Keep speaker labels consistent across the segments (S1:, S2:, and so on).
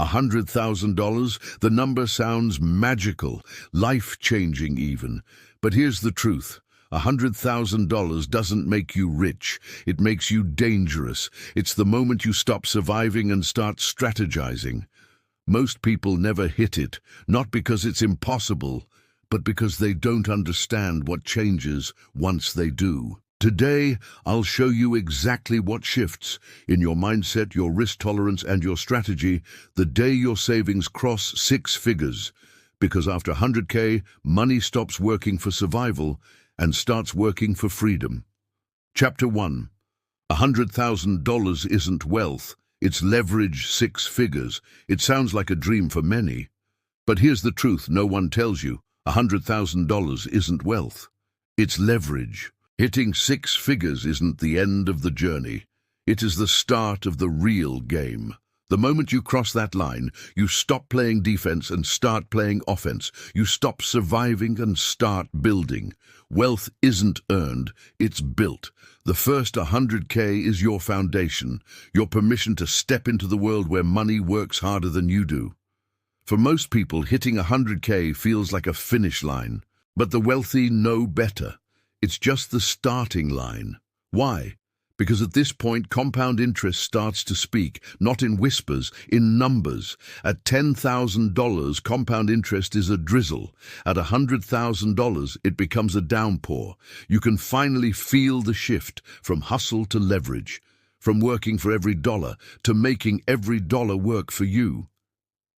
S1: $100,000? The number sounds magical, life-changing even. But here's the truth. $100,000 doesn't make you rich. It makes you dangerous. It's the moment you stop surviving and start strategizing. Most people never hit it, not because it's impossible, but because they don't understand what changes once they do. Today, I'll show you exactly what shifts in your mindset, your risk tolerance, and your strategy the day your savings cross six figures. Because after 100K, money stops working for survival and starts working for freedom. Chapter 1. $100,000 isn't wealth. It's leverage six figures. It sounds like a dream for many. But here's the truth no one tells you. $100,000 isn't wealth. It's leverage. Hitting six figures isn't the end of the journey. It is the start of the real game. The moment you cross that line, you stop playing defense and start playing offense. You stop surviving and start building. Wealth isn't earned, it's built. The first 100K is your foundation, your permission to step into the world where money works harder than you do. For most people, hitting 100K feels like a finish line. But the wealthy know better. It's just the starting line. Why? Because at this point, compound interest starts to speak, not in whispers, in numbers. At $10,000, compound interest is a drizzle. At $100,000, it becomes a downpour. You can finally feel the shift from hustle to leverage, from working for every dollar to making every dollar work for you.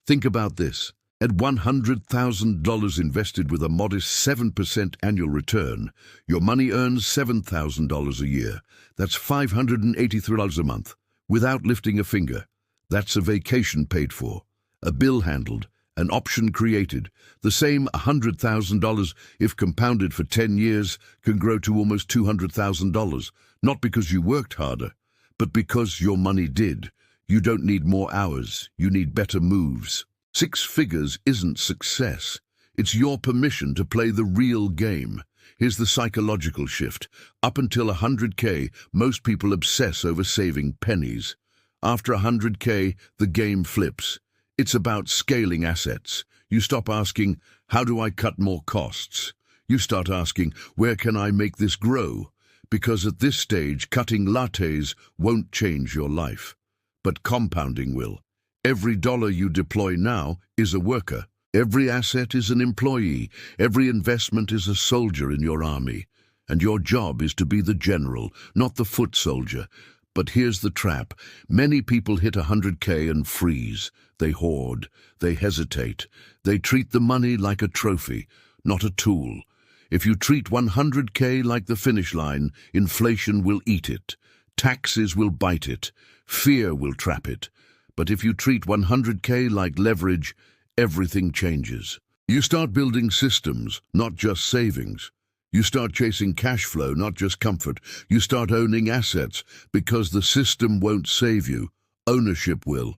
S1: Think about this. At $100,000 invested with a modest 7% annual return, your money earns $7,000 a year. That's $583 a month, without lifting a finger. That's a vacation paid for, a bill handled, an option created. The same $100,000, if compounded for 10 years, can grow to almost $200,000, not because you worked harder, but because your money did. You don't need more hours, you need better moves. Six figures isn't success. It's your permission to play the real game. Here's the psychological shift. Up until 100K, most people obsess over saving pennies. After 100K, the game flips. It's about scaling assets. You stop asking, how do I cut more costs? You start asking, where can I make this grow? Because at this stage, cutting lattes won't change your life. But compounding will. Every dollar you deploy now is a worker. Every asset is an employee. Every investment is a soldier in your army. And your job is to be the general, not the foot soldier. But here's the trap. Many people hit 100K and freeze. They hoard. They hesitate. They treat the money like a trophy, not a tool. If you treat 100K like the finish line, inflation will eat it. Taxes will bite it. Fear will trap it. But if you treat 100K like leverage, everything changes. You start building systems, not just savings. You start chasing cash flow, not just comfort. You start owning assets, because the system won't save you. Ownership will.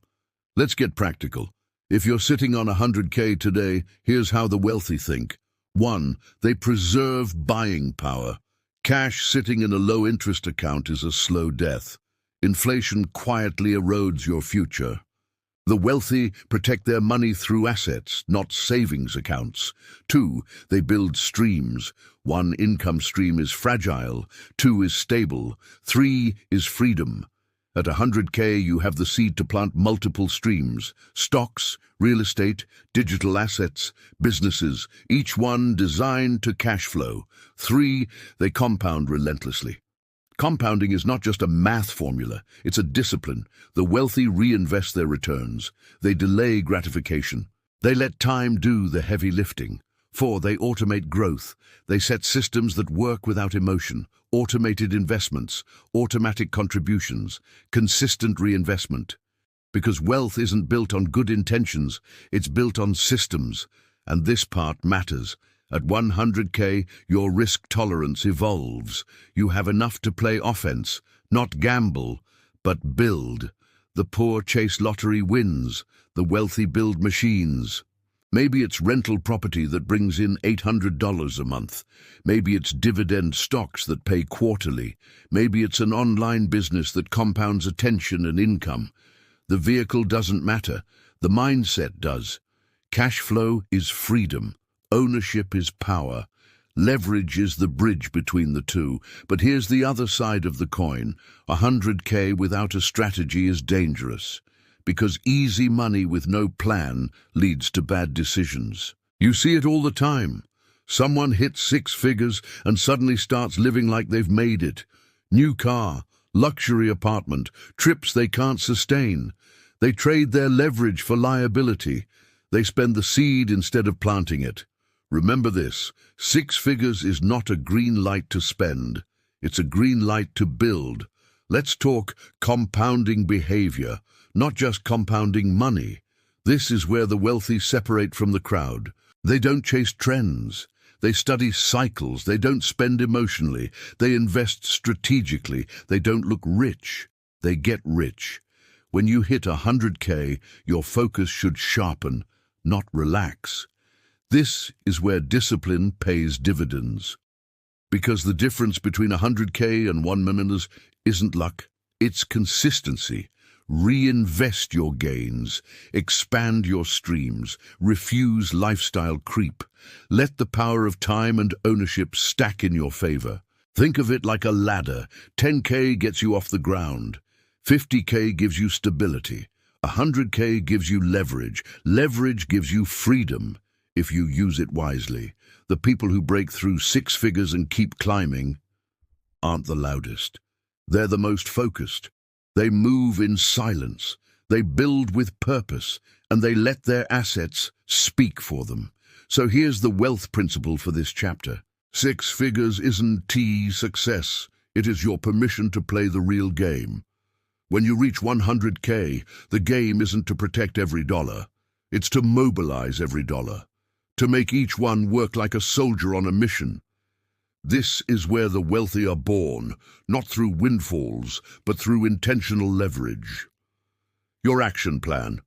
S1: Let's get practical. If you're sitting on 100K today, here's how the wealthy think. 1. They preserve buying power. Cash sitting in a low-interest account is a slow death. Inflation quietly erodes your future. The wealthy protect their money through assets, not savings accounts. 2, they build streams. 1 income stream is fragile, 2 is stable, 3 is freedom. At 100K, you have the seed to plant multiple streams: stocks, real estate, digital assets, businesses, each one designed to cash flow. 3, they compound relentlessly. Compounding is not just a math formula, it's a discipline. The wealthy reinvest their returns. They delay gratification. They let time do the heavy lifting. 4, they automate growth. They set systems that work without emotion. Automated investments, automatic contributions, consistent reinvestment. Because wealth isn't built on good intentions, it's built on systems. And this part matters. At 100K, your risk tolerance evolves. You have enough to play offense, not gamble, but build. The poor chase lottery wins. The wealthy build machines. Maybe it's rental property that brings in $800 a month. Maybe it's dividend stocks that pay quarterly. Maybe it's an online business that compounds attention and income. The vehicle doesn't matter. The mindset does. Cash flow is freedom. Ownership is power. Leverage is the bridge between the two. But here's the other side of the coin. 100K without a strategy is dangerous, because easy money with no plan leads to bad decisions. You see it all the time. Someone hits six figures and suddenly starts living like they've made it. New car, luxury apartment, trips they can't sustain. They trade their leverage for liability. They spend the seed instead of planting it. Remember this, 6 figures is not a green light to spend. It's a green light to build. Let's talk compounding behavior, not just compounding money. This is where the wealthy separate from the crowd. They don't chase trends. They study cycles. They don't spend emotionally. They invest strategically. They don't look rich. They get rich. When you hit 100K, your focus should sharpen, not relax. This is where discipline pays dividends. Because the difference between 100K and 1 million isn't luck, it's consistency. Reinvest your gains, expand your streams, refuse lifestyle creep. Let the power of time and ownership stack in your favor. Think of it like a ladder. 10K gets you off the ground. 50K gives you stability. 100K gives you leverage. Leverage gives you freedom if you use it wisely. The people who break through 6 figures and keep climbing aren't the loudest. They're the most focused. They move in silence, they build with purpose, and they let their assets speak for them. So here's the wealth principle for this chapter. 6 figures isn't success. It is your permission to play the real game. When you reach 100K, the game isn't to protect every dollar. It's to mobilize every dollar, to make each one work like a soldier on a mission. This is where the wealthy are born, not through windfalls, but through intentional leverage. Your action plan.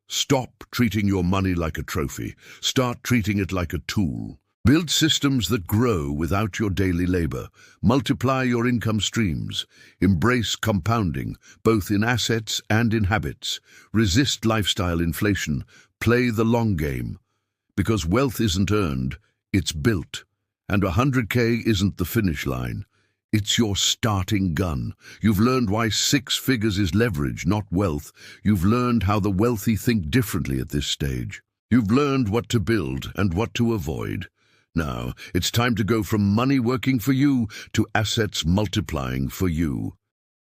S1: Stop treating your money like a trophy. Start treating it like a tool. Build systems that grow without your daily labor. Multiply your income streams. Embrace compounding, both in assets and in habits. Resist lifestyle inflation. Play the long game. Because wealth isn't earned, it's built. And 100K isn't the finish line. It's your starting gun. You've learned why 6 figures is leverage, not wealth. You've learned how the wealthy think differently at this stage. You've learned what to build and what to avoid. Now, it's time to go from money working for you to assets multiplying for you.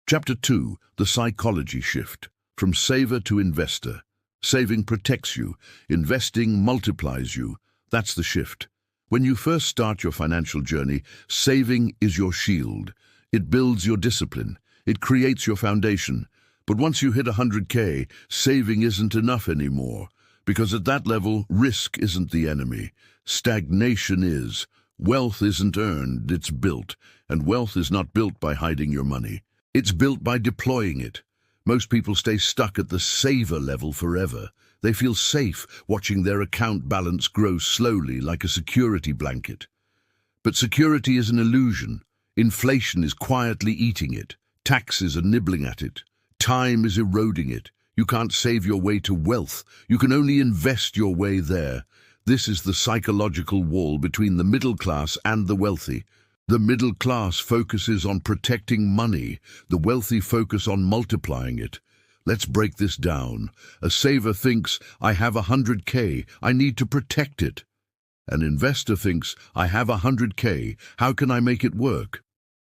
S1: Chapter 2, the psychology shift. From saver to investor. Saving protects you. Investing multiplies you. That's the shift. When you first start your financial journey, saving is your shield. It builds your discipline. It creates your foundation. But once you hit 100K, saving isn't enough anymore. Because at that level, risk isn't the enemy. Stagnation is. Wealth isn't earned, it's built. And wealth is not built by hiding your money. It's built by deploying it. Most people stay stuck at the saver level forever. They feel safe watching their account balance grow slowly like a security blanket. But security is an illusion. Inflation is quietly eating it. Taxes are nibbling at it. Time is eroding it. You can't save your way to wealth. You can only invest your way there. This is the psychological wall between the middle class and the wealthy. The middle class focuses on protecting money. The wealthy focus on multiplying it. Let's break this down. A saver thinks, I have 100K, I need to protect it. An investor thinks, I have 100K, how can I make it work?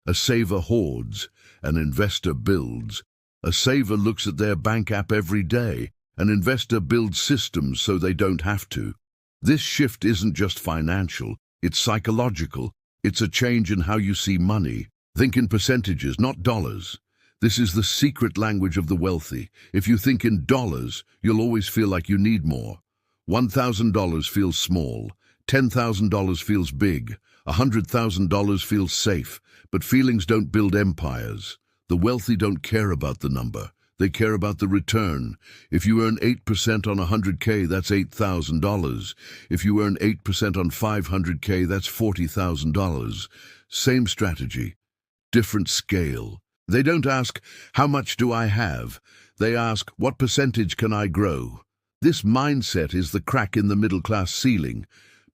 S1: A saver hoards, an investor builds. A saver looks at their bank app every day. An investor builds systems so they don't have to. This shift isn't just financial, it's psychological. It's a change in how you see money. Think in percentages, not dollars. This is the secret language of the wealthy. If you think in dollars, you'll always feel like you need more. $1,000 feels small. $10,000 feels big. $100,000 feels safe. But feelings don't build empires. The wealthy don't care about the number. They care about the return. If you earn 8% on 100K, that's $8,000. If you earn 8% on 500K, that's $40,000. Same strategy, different scale. They don't ask, how much do I have? They ask, what percentage can I grow? This mindset is the crack in the middle-class ceiling.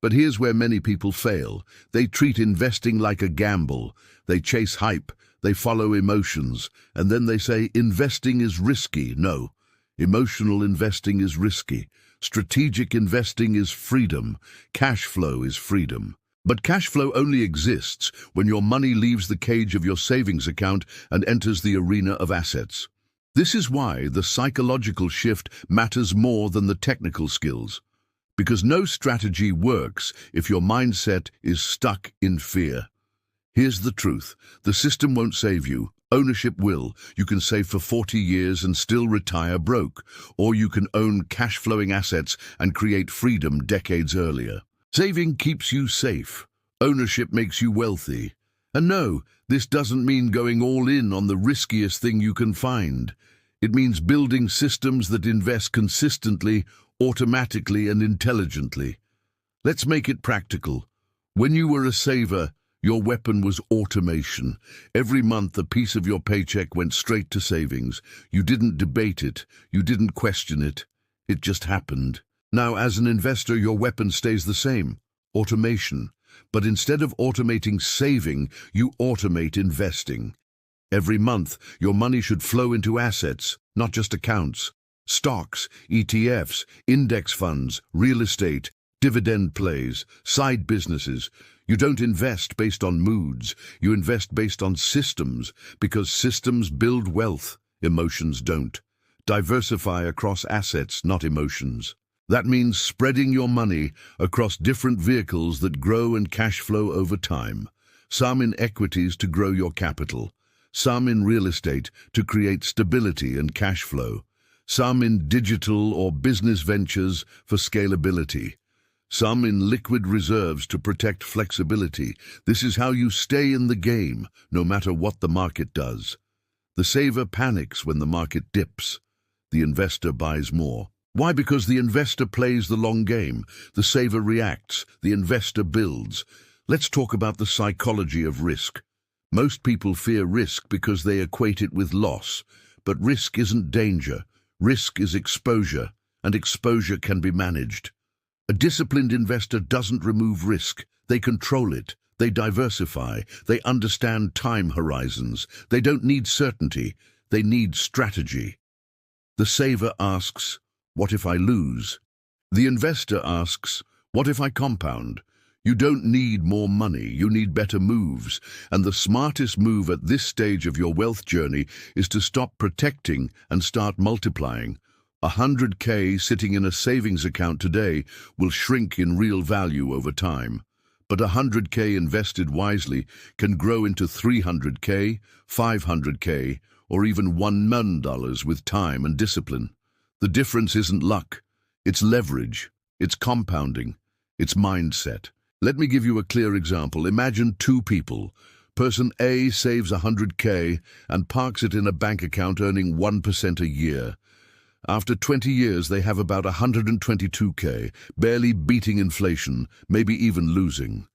S1: But here's where many people fail. They treat investing like a gamble. They chase hype, they follow emotions, and then they say investing is risky. No, emotional investing is risky. Strategic investing is freedom. Cash flow is freedom. But cash flow only exists when your money leaves the cage of your savings account and enters the arena of assets. This is why the psychological shift matters more than the technical skills. Because no strategy works if your mindset is stuck in fear. Here's the truth. The system won't save you. Ownership will. You can save for 40 years and still retire broke. Or you can own cash-flowing assets and create freedom decades earlier. Saving keeps you safe. Ownership makes you wealthy. And no, this doesn't mean going all in on the riskiest thing you can find. It means building systems that invest consistently, automatically and intelligently. Let's make it practical. When you were a saver, your weapon was automation. Every month a piece of your paycheck went straight to savings. You didn't debate it. You didn't question it. It just happened. Now, as an investor, your weapon stays the same. Automation. But instead of automating saving, you automate investing. Every month, your money should flow into assets, not just accounts. Stocks, ETFs, index funds, real estate, dividend plays, side businesses. You don't invest based on moods. You invest based on systems, because systems build wealth. Emotions don't. Diversify across assets, not emotions. That means spreading your money across different vehicles that grow and cash flow over time. Some in equities to grow your capital. Some in real estate to create stability and cash flow. Some in digital or business ventures for scalability. Some in liquid reserves to protect flexibility. This is how you stay in the game, no matter what the market does. The saver panics when the market dips. The investor buys more. Why? Because the investor plays the long game. The saver reacts. The investor builds. Let's talk about the psychology of risk. Most people fear risk because they equate it with loss. But risk isn't danger. Risk is exposure, and exposure can be managed. A disciplined investor doesn't remove risk. They control it. They diversify. They understand time horizons. They don't need certainty. They need strategy. The saver asks, "What if I lose?" The investor asks, "What if I compound?" You don't need more money, you need better moves. And the smartest move at this stage of your wealth journey is to stop protecting and start multiplying. 100K sitting in a savings account today will shrink in real value over time. But 100K invested wisely can grow into 300K, 500K, or even $1 million with time and discipline. The difference isn't luck, it's leverage, it's compounding, it's mindset. Let me give you a clear example. Imagine two people. Person A saves 100K and parks it in a bank account earning 1% a year. After 20 years, they have about 122K, barely beating inflation, maybe even losing.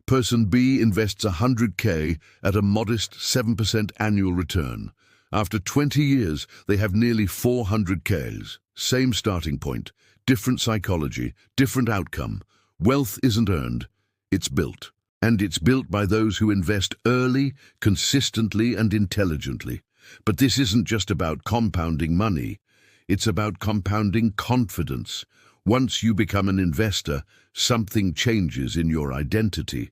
S1: Person B invests 100K at a modest 7% annual return. After 20 years, they have nearly 400Ks. Same starting point, different psychology, different outcome. Wealth isn't earned, it's built. And it's built by those who invest early, consistently, and intelligently. But this isn't just about compounding money. It's about compounding confidence. Once you become an investor, something changes in your identity.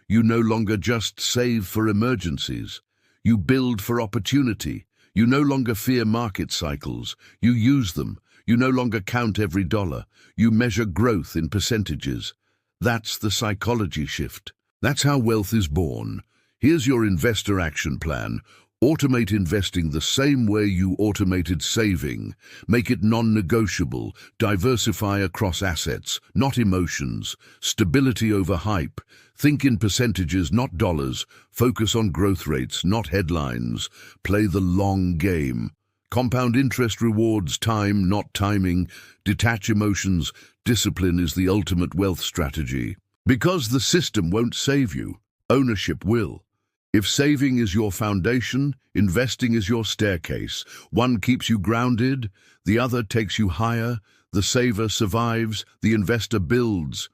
S1: You no longer just save for emergencies. You build for opportunity. You no longer fear market cycles. You use them. You no longer count every dollar. You measure growth in percentages. That's the psychology shift. That's how wealth is born. Here's your investor action plan. Automate investing the same way you automated saving. Make it non-negotiable. Diversify across assets, not emotions. Stability over hype. Think in percentages, not dollars. Focus on growth rates, not headlines. Play the long game. Compound interest rewards time, not timing. Detach emotions. Discipline is the ultimate wealth strategy. Because the system won't save you, ownership will. If saving is your foundation, investing is your staircase. One keeps you grounded, the other takes you higher, The saver survives, the investor builds.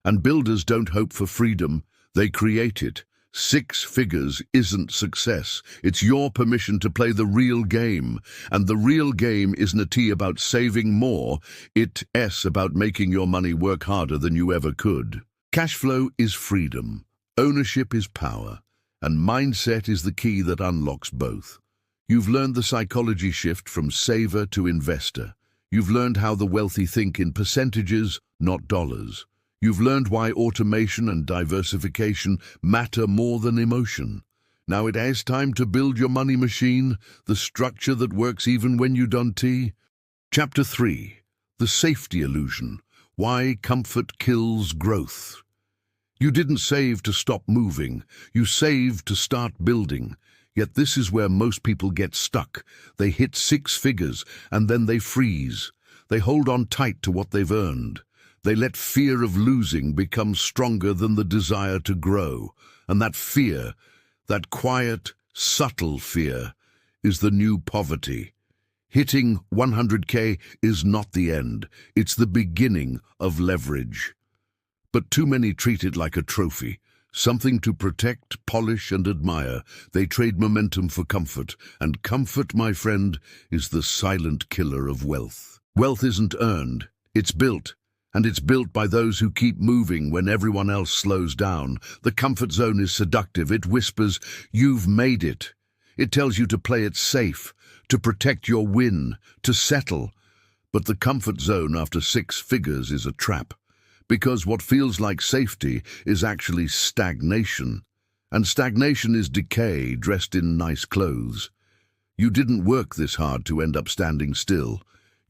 S1: And builders don't hope for freedom, they create it. 6 figures isn't success. It's your permission to play the real game. And the real game isn't a T about saving more, it's about making your money work harder than you ever could. Cash flow is freedom. Ownership is power. And mindset is the key that unlocks both. You've learned the psychology shift from saver to investor. You've learned how the wealthy think in percentages, not dollars. You've learned why automation and diversification matter more than emotion. Now it is time to build your money machine, the structure that works even when you don't tea. Chapter 3. The Safety Illusion. Why Comfort Kills Growth. You didn't save to stop moving. You saved to start building. Yet this is where most people get stuck. They hit 6 figures and then they freeze. They hold on tight to what they've earned. They let fear of losing become stronger than the desire to grow. And that fear, that quiet, subtle fear, is the new poverty. Hitting 100K is not the end. It's the beginning of leverage. But too many treat it like a trophy, something to protect, polish, and admire. They trade momentum for comfort. And comfort, my friend, is the silent killer of wealth. Wealth isn't earned, it's built. And it's built by those who keep moving when everyone else slows down. The comfort zone is seductive. It whispers, "You've made it." It tells you to play it safe, to protect your win, to settle. But the comfort zone after 6 figures is a trap. Because what feels like safety is actually stagnation. And stagnation is decay dressed in nice clothes. You didn't work this hard to end up standing still.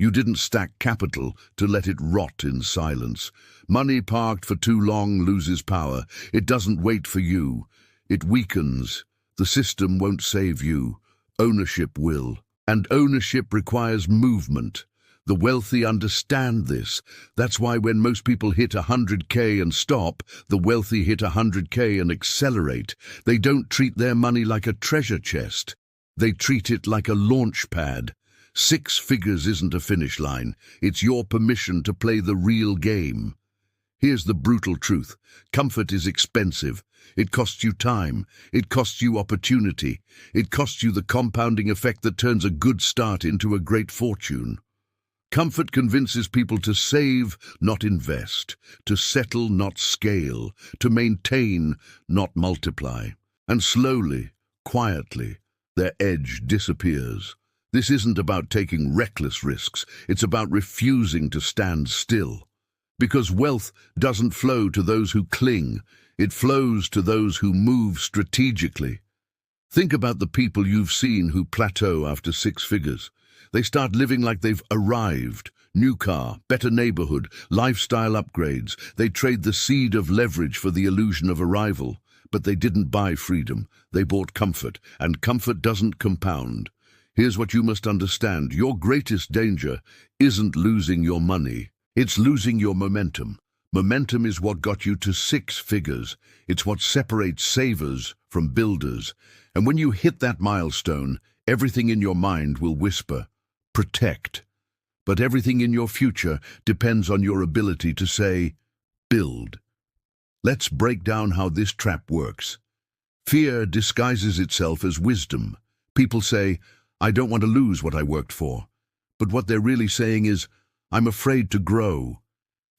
S1: You didn't stack capital to let it rot in silence. Money parked for too long loses power. It doesn't wait for you. It weakens. The system won't save you. Ownership will. And ownership requires movement. The wealthy understand this. That's why when most people hit 100K and stop, the wealthy hit 100K and accelerate. They don't treat their money like a treasure chest. They treat it like a launch pad. 6 figures isn't a finish line. It's your permission to play the real game. Here's the brutal truth. Comfort is expensive. It costs you time. It costs you opportunity. It costs you the compounding effect that turns a good start into a great fortune. Comfort convinces people to save, not invest, to settle, not scale, to maintain, not multiply. And slowly, quietly, their edge disappears. This isn't about taking reckless risks. It's about refusing to stand still. Because wealth doesn't flow to those who cling. It flows to those who move strategically. Think about the people you've seen who plateau after 6 figures. They start living like they've arrived. New car, better neighborhood, lifestyle upgrades. They trade the seed of leverage for the illusion of arrival. But they didn't buy freedom. They bought comfort, and comfort doesn't compound. Here's what you must understand. Your greatest danger isn't losing your money. It's losing your momentum. Momentum is what got you to 6 figures. It's what separates savers from builders. And when you hit that milestone, everything in your mind will whisper, "Protect." But everything in your future depends on your ability to say, "Build." Let's break down how this trap works. Fear disguises itself as wisdom. People say, "I don't want to lose what I worked for." But what they're really saying is, "I'm afraid to grow."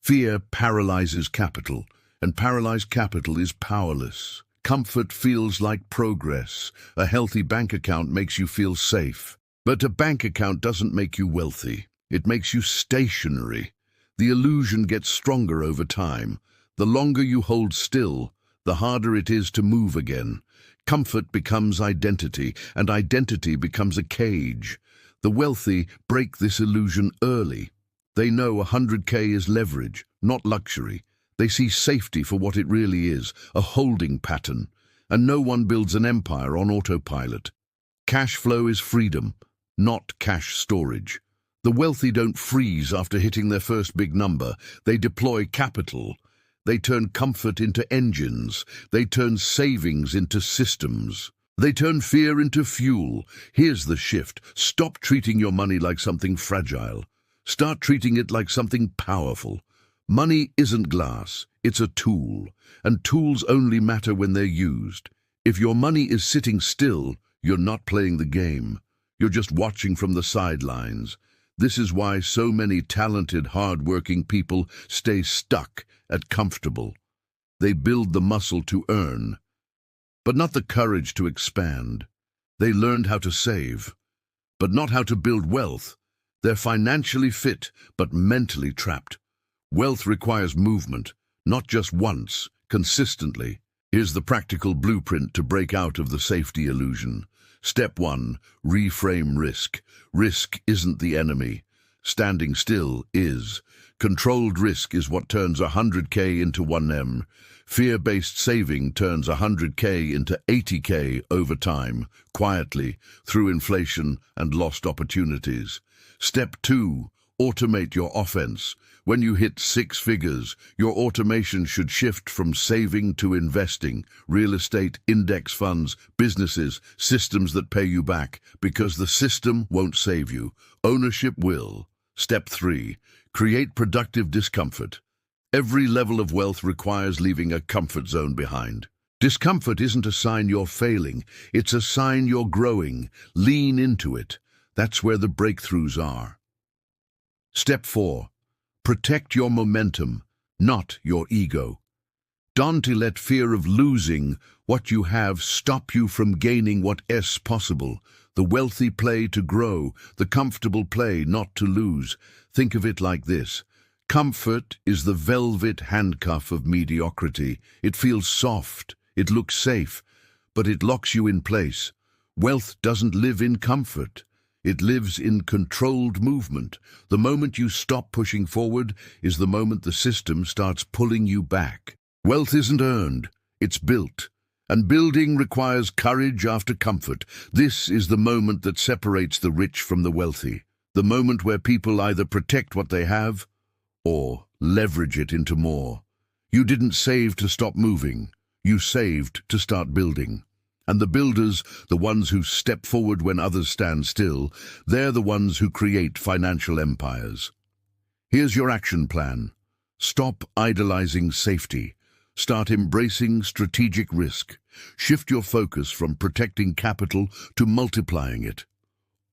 S1: Fear paralyzes capital, and paralyzed capital is powerless. Comfort feels like progress. A healthy bank account makes you feel safe. But a bank account doesn't make you wealthy. It makes you stationary. The illusion gets stronger over time. The longer you hold still, the harder it is to move again. Comfort becomes identity, and identity becomes a cage. The wealthy break this illusion early. They know 100K is leverage, not luxury. They see safety for what it really is, a holding pattern. And no one builds an empire on autopilot. Cash flow is freedom, not cash storage. The wealthy don't freeze after hitting their first big number. They deploy capital. They turn comfort into engines. They turn savings into systems. They turn fear into fuel. Here's the shift. Stop treating your money like something fragile. Start treating it like something powerful. Money isn't glass, it's a tool, and tools only matter when they're used. If your money is sitting still, you're not playing the game. You're just watching from the sidelines. This is why so many talented, hard-working people stay stuck at comfortable. They build the muscle to earn, but not the courage to expand. They learned how to save, but not how to build wealth. They're financially fit, but mentally trapped. Wealth requires movement, not just once, consistently. Here's the practical blueprint to break out of the safety illusion. Step 1. Reframe risk. Risk isn't the enemy. Standing still is. Controlled risk is what turns 100K into 1M. Fear-based saving turns 100K into 80K over time, quietly, through inflation and lost opportunities. Step 2. Automate your offense. When you hit 6 figures, your automation should shift from saving to investing, real estate, index funds, businesses, systems that pay you back, because the system won't save you. Ownership will. Step 3. Create productive discomfort. Every level of wealth requires leaving a comfort zone behind. Discomfort isn't a sign you're failing, it's a sign you're growing. Lean into it. That's where the breakthroughs are. Step 4. Protect your momentum, not your ego. Don't let fear of losing what you have stop you from gaining what is possible. The wealthy play to grow, the comfortable play not to lose. Think of it like this. Comfort is the velvet handcuff of mediocrity. It feels soft, it looks safe, but it locks you in place. Wealth doesn't live in comfort. It lives in controlled movement. The moment you stop pushing forward is the moment the system starts pulling you back. Wealth isn't earned, it's built. And building requires courage after comfort. This is the moment that separates the rich from the wealthy. The moment where people either protect what they have or leverage it into more. You didn't save to stop moving. You saved to start building. And the builders, the ones who step forward when others stand still, they're the ones who create financial empires. Here's your action plan. Stop idolizing safety. Start embracing strategic risk. Shift your focus from protecting capital to multiplying it.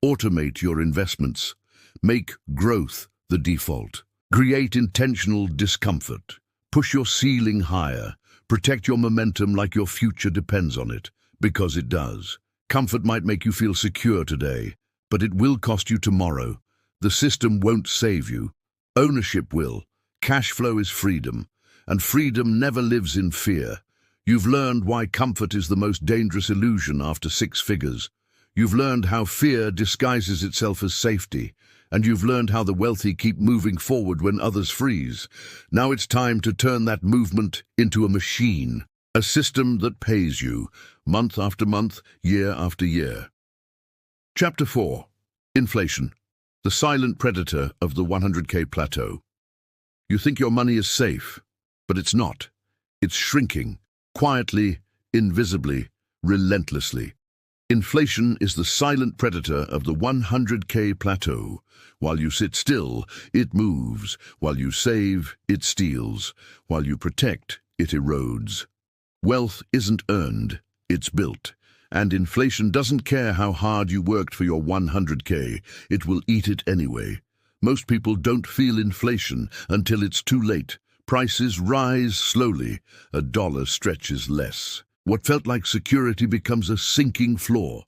S1: Automate your investments. Make growth the default. Create intentional discomfort. Push your ceiling higher. Protect your momentum like your future depends on it. Because it does. Comfort might make you feel secure today, but it will cost you tomorrow. The system won't save you. Ownership will. Cash flow is freedom, and freedom never lives in fear. You've learned why comfort is the most dangerous illusion after 6 figures. You've learned how fear disguises itself as safety, and you've learned how the wealthy keep moving forward when others freeze. Now it's time to turn that movement into a machine. A system that pays you, month after month, year after year. Chapter 4. Inflation. The silent predator of the 100K plateau. You think your money is safe, but it's not. It's shrinking, quietly, invisibly, relentlessly. Inflation is the silent predator of the 100K plateau. While you sit still, it moves. While you save, it steals. While you protect, it erodes. Wealth isn't earned, it's built. And inflation doesn't care how hard you worked for your 100K, it will eat it anyway. Most people don't feel inflation until it's too late. Prices rise slowly, a dollar stretches less. What felt like security becomes a sinking floor.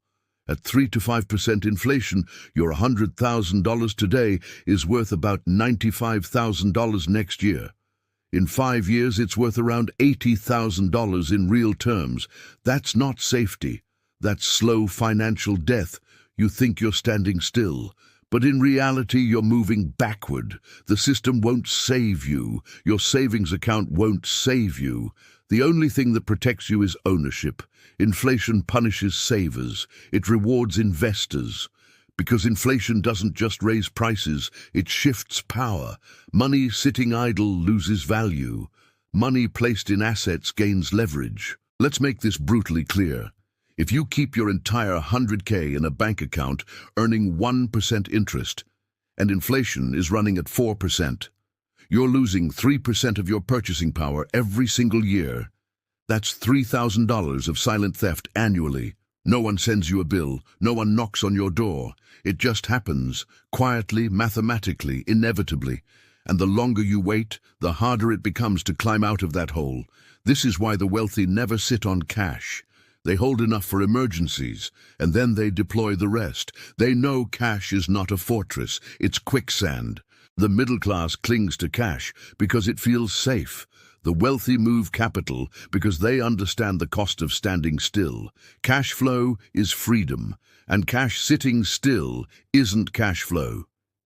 S1: At 3 to 5% inflation, your $100,000 today is worth about $95,000 next year. In 5 years, it's worth around $80,000 in real terms. That's not safety. That's slow financial death. You think you're standing still, but in reality, you're moving backward. The system won't save you. Your savings account won't save you. The only thing that protects you is ownership. Inflation punishes savers. It rewards investors. Because inflation doesn't just raise prices, it shifts power. Money sitting idle loses value. Money placed in assets gains leverage. Let's make this brutally clear. If you keep your entire 100K in a bank account earning 1% interest, and inflation is running at 4%. You're losing 3% of your purchasing power every single year. That's $3,000 of silent theft annually. No one sends you a bill, no one knocks on your door. It just happens, quietly, mathematically, inevitably. And the longer you wait, the harder it becomes to climb out of that hole. This is why the wealthy never sit on cash. They hold enough for emergencies, and then they deploy the rest. They know cash is not a fortress, it's quicksand. The middle class clings to cash because it feels safe. The wealthy move capital because they understand the cost of standing still. Cash flow is freedom, and cash sitting still isn't cash flow.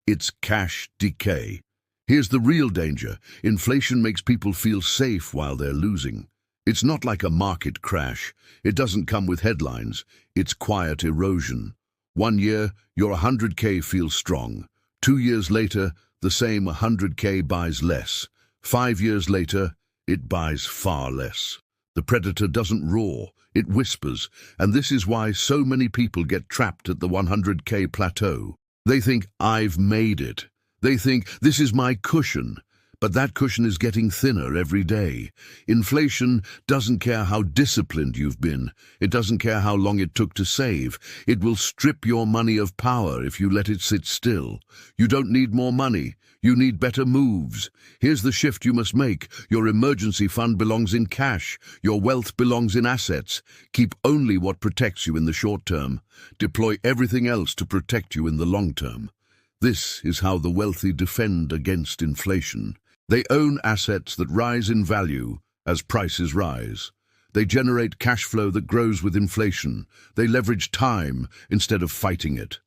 S1: It's cash decay. Here's the real danger. Inflation makes people feel safe while they're losing. It's not like a market crash. It doesn't come with headlines. It's quiet erosion. 1 year, your 100K feels strong. 2 years later, the same 100K buys less. 5 years later, it buys far less. The predator doesn't roar, it whispers, and this is why so many people get trapped at the 100K plateau. They think, I've made it. They think, this is my cushion. But that cushion is getting thinner every day. Inflation doesn't care how disciplined you've been. It doesn't care how long it took to save. It will strip your money of power if you let it sit still. You don't need more money. You need better moves. Here's the shift you must make. Your emergency fund belongs in cash. Your wealth belongs in assets. Keep only what protects you in the short term. Deploy everything else to protect you in the long term. This is how the wealthy defend against inflation. They own assets that rise in value as prices rise. They generate cash flow that grows with inflation. They leverage time instead of fighting it.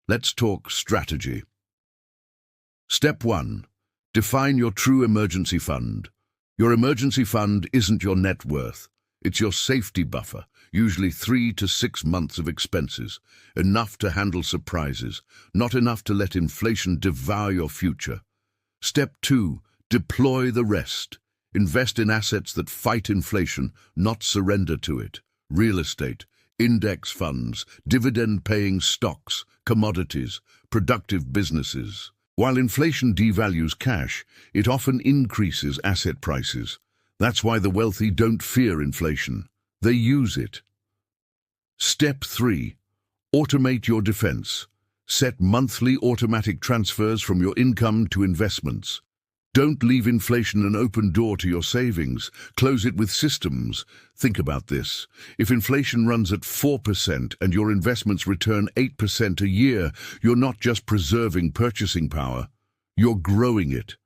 S1: Let's talk strategy. Step 1. Define your true emergency fund. Your emergency fund isn't your net worth. It's your safety buffer, usually 3 to 6 months of expenses, enough to handle surprises, not enough to let inflation devour your future. Step 2. Deploy the rest. Invest in assets that fight inflation, not surrender to it. Real estate, index funds, dividend-paying stocks, commodities, productive businesses. While inflation devalues cash, it often increases asset prices. That's why the wealthy don't fear inflation. They use it. Step 3. Automate your defense. Set monthly automatic transfers from your income to investments. Don't leave inflation an open door to your savings. Close it with systems. Think about this. If inflation runs at 4% and your investments return 8% a year, you're not just preserving purchasing power, you're growing it.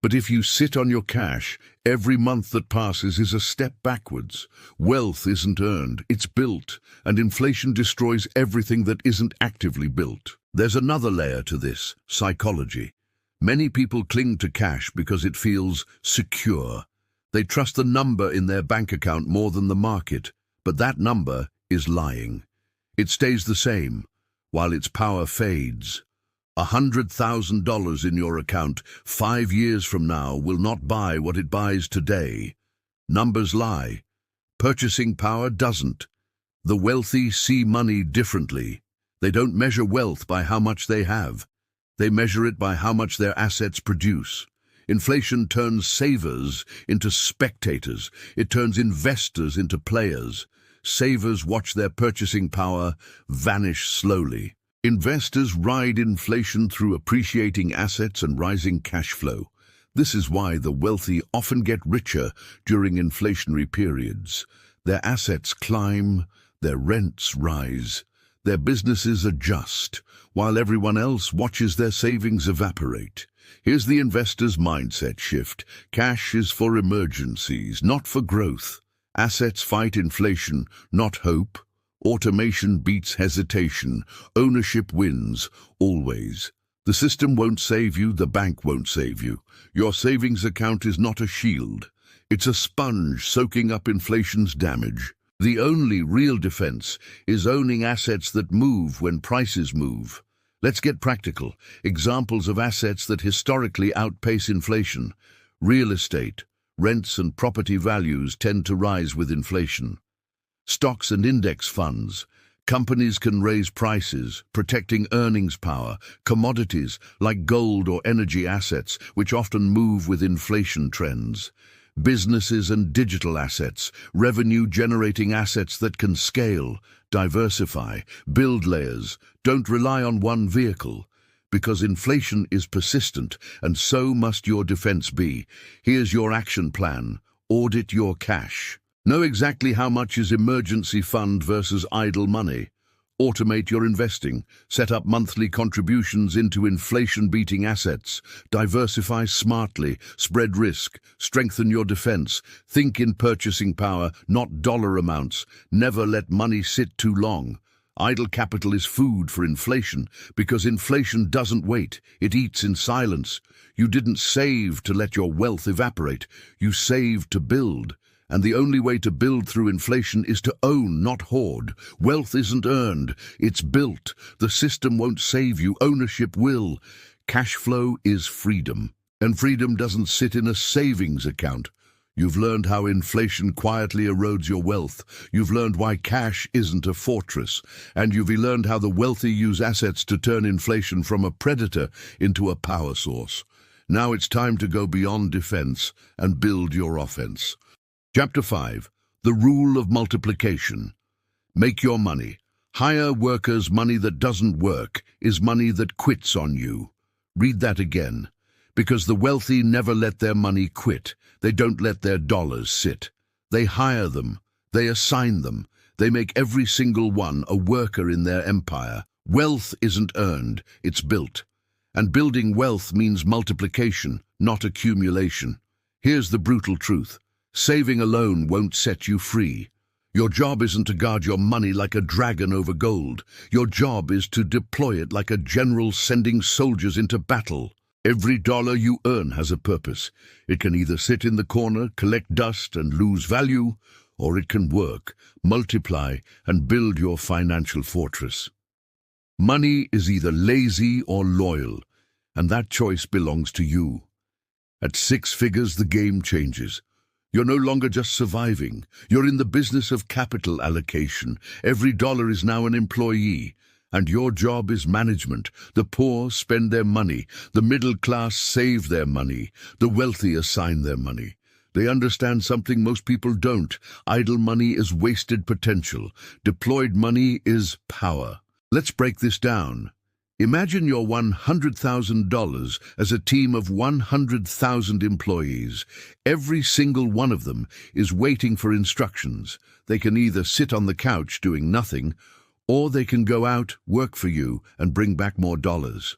S1: But if you sit on your cash, every month that passes is a step backwards. Wealth isn't earned, it's built, and inflation destroys everything that isn't actively built. There's another layer to this, psychology. Many people cling to cash because it feels secure. They trust the number in their bank account more than the market, but that number is lying. It stays the same, while its power fades. $100,000 in your account 5 years from now will not buy what it buys today. Numbers lie. Purchasing power doesn't. The wealthy see money differently. They don't measure wealth by how much they have. They measure it by how much their assets produce. Inflation turns savers into spectators. It turns investors into players. Savers watch their purchasing power vanish slowly. Investors ride inflation through appreciating assets and rising cash flow. This is why the wealthy often get richer during inflationary periods. Their assets climb, their rents rise, their businesses adjust, while everyone else watches their savings evaporate. Here's the investor's mindset shift. Cash is for emergencies, not for growth. Assets fight inflation, not hope. Automation beats hesitation. Ownership wins, always. The system won't save you, the bank won't save you. Your savings account is not a shield. It's a sponge soaking up inflation's damage. The only real defense is owning assets that move when prices move. Let's get practical. Examples of assets that historically outpace inflation. Real estate. Rents and property values tend to rise with inflation. Stocks and index funds. Companies can raise prices, protecting earnings power, commodities like gold or energy assets, which often move with inflation trends. Businesses and digital assets, revenue-generating assets that can scale, diversify, build layers, don't rely on one vehicle. Because inflation is persistent, and so must your defense be. Here's your action plan. Audit your cash. Know exactly how much is emergency fund versus idle money. Automate your investing. Set up monthly contributions into inflation-beating assets. Diversify smartly. Spread risk. Strengthen your defense. Think in purchasing power, not dollar amounts. Never let money sit too long. Idle capital is food for inflation, because inflation doesn't wait. It eats in silence. You didn't save to let your wealth evaporate. You saved to build. And the only way to build through inflation is to own, not hoard. Wealth isn't earned, it's built. The system won't save you, ownership will. Cash flow is freedom. And freedom doesn't sit in a savings account. You've learned how inflation quietly erodes your wealth. You've learned why cash isn't a fortress. And you've learned how the wealthy use assets to turn inflation from a predator into a power source. Now it's time to go beyond defense and build your offense. Chapter 5. The Rule of Multiplication. Make your money. Hire workers. Money that doesn't work is money that quits on you. Read that again. Because the wealthy never let their money quit. They don't let their dollars sit. They hire them. They assign them. They make every single one a worker in their empire. Wealth isn't earned, it's built. And building wealth means multiplication, not accumulation. Here's the brutal truth. Saving alone won't set you free. Your job isn't to guard your money like a dragon over gold. Your job is to deploy it like a general sending soldiers into battle. Every dollar you earn has a purpose. It can either sit in the corner, collect dust, and lose value, or it can work, multiply, and build your financial fortress. Money is either lazy or loyal, and that choice belongs to you. At 6 figures, the game changes. You're no longer just surviving. You're in the business of capital allocation. Every dollar is now an employee. And your job is management. The poor spend their money. The middle class save their money. The wealthy assign their money. They understand something most people don't. Idle money is wasted potential. Deployed money is power. Let's break this down. Imagine your $100,000 as a team of 100,000 employees. Every single one of them is waiting for instructions. They can either sit on the couch doing nothing, or they can go out, work for you, and bring back more dollars.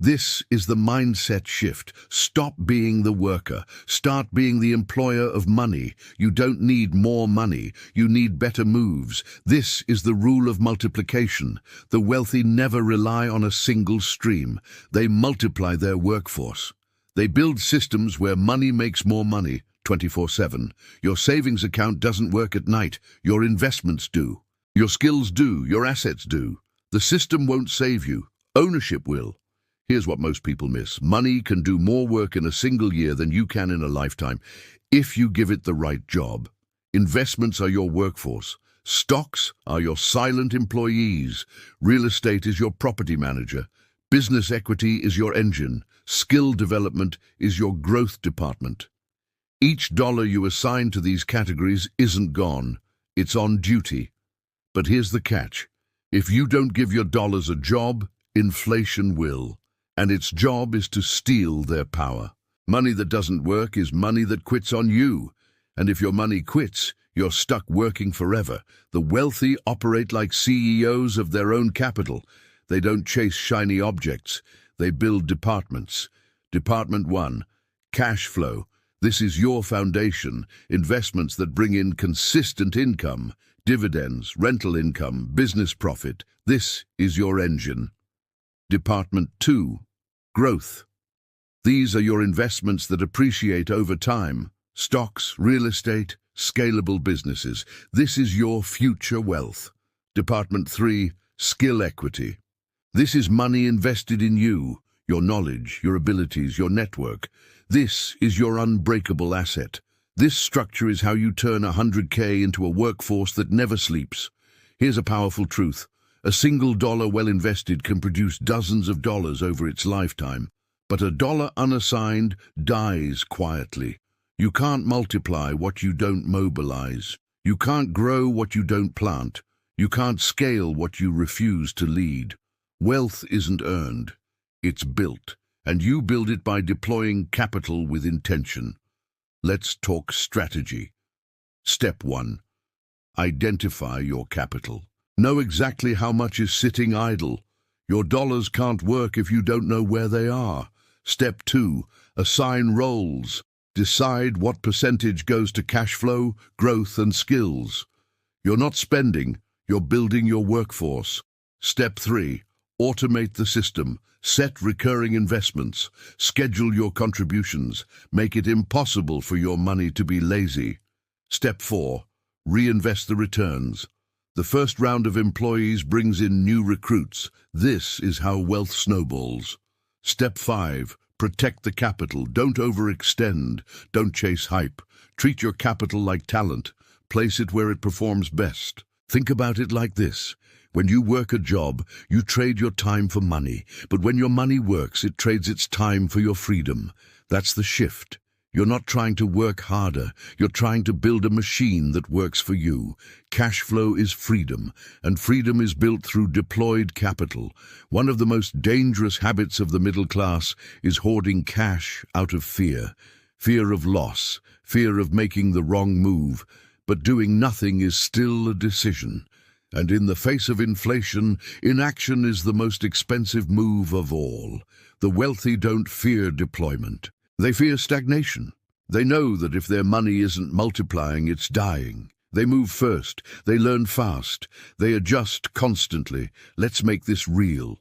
S1: This is the mindset shift. Stop being the worker. Start being the employer of money. You don't need more money. You need better moves. This is the rule of multiplication. The wealthy never rely on a single stream. They multiply their workforce. They build systems where money makes more money, 24/7. Your savings account doesn't work at night. Your investments do. Your skills do. Your assets do. The system won't save you. Ownership will. Here's what most people miss. Money can do more work in a single year than you can in a lifetime, if you give it the right job. Investments are your workforce. Stocks are your silent employees. Real estate is your property manager. Business equity is your engine. Skill development is your growth department. Each dollar you assign to these categories isn't gone. It's on duty. But here's the catch. If you don't give your dollars a job, inflation will. And its job is to steal their power. Money that doesn't work is money that quits on you. And if your money quits, you're stuck working forever. The wealthy operate like CEOs of their own capital. They don't chase shiny objects. They build departments. Department 1, cash flow. This is your foundation. Investments that bring in consistent income. Dividends, rental income, business profit. This is your engine. Department 2, growth. These are your investments that appreciate over time. Stocks, real estate, scalable businesses. This is your future wealth. Department 3, skill equity. This is money invested in you, your knowledge, your abilities, your network. This is your unbreakable asset. This structure is how you turn 100K into a workforce that never sleeps. Here's a powerful truth. A single dollar well invested can produce dozens of dollars over its lifetime, but a dollar unassigned dies quietly. You can't multiply what you don't mobilize. You can't grow what you don't plant. You can't scale what you refuse to lead. Wealth isn't earned, it's built, and you build it by deploying capital with intention. Let's talk strategy. Step 1. Identify your capital. Know exactly how much is sitting idle. Your dollars can't work if you don't know where they are. Step 2. Assign roles. Decide what percentage goes to cash flow, growth, and skills. You're not spending, you're building your workforce. Step 3. Automate the system. Set recurring investments. Schedule your contributions. Make it impossible for your money to be lazy. Step 4. Reinvest the returns. The first round of employees brings in new recruits. This is how wealth snowballs. Step 5. Protect the capital. Don't overextend. Don't chase hype. Treat your capital like talent. Place it where it performs best. Think about it like this. When you work a job, you trade your time for money. But when your money works, it trades its time for your freedom. That's the shift. You're not trying to work harder. You're trying to build a machine that works for you. Cash flow is freedom, and freedom is built through deployed capital. One of the most dangerous habits of the middle class is hoarding cash out of fear. Fear of loss, fear of making the wrong move. But doing nothing is still a decision. And in the face of inflation, inaction is the most expensive move of all. The wealthy don't fear deployment. They fear stagnation. They know that if their money isn't multiplying, it's dying. They move first. They learn fast. They adjust constantly. Let's make this real.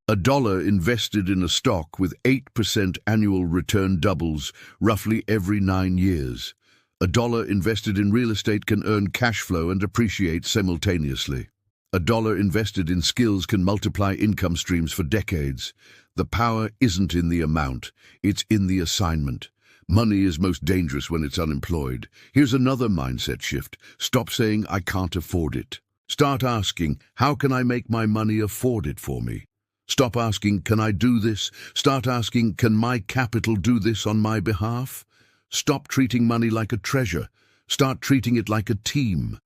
S1: A dollar invested in a stock with 8% annual return doubles roughly every 9 years. A dollar invested in real estate can earn cash flow and appreciate simultaneously. A dollar invested in skills can multiply income streams for decades. The power isn't in the amount, it's in the assignment. Money is most dangerous when it's unemployed. Here's another mindset shift. Stop saying, I can't afford it. Start asking, how can I make my money afford it for me? Stop asking, can I do this? Start asking, can my capital do this on my behalf? Stop treating money like a treasure. Start treating it like a team.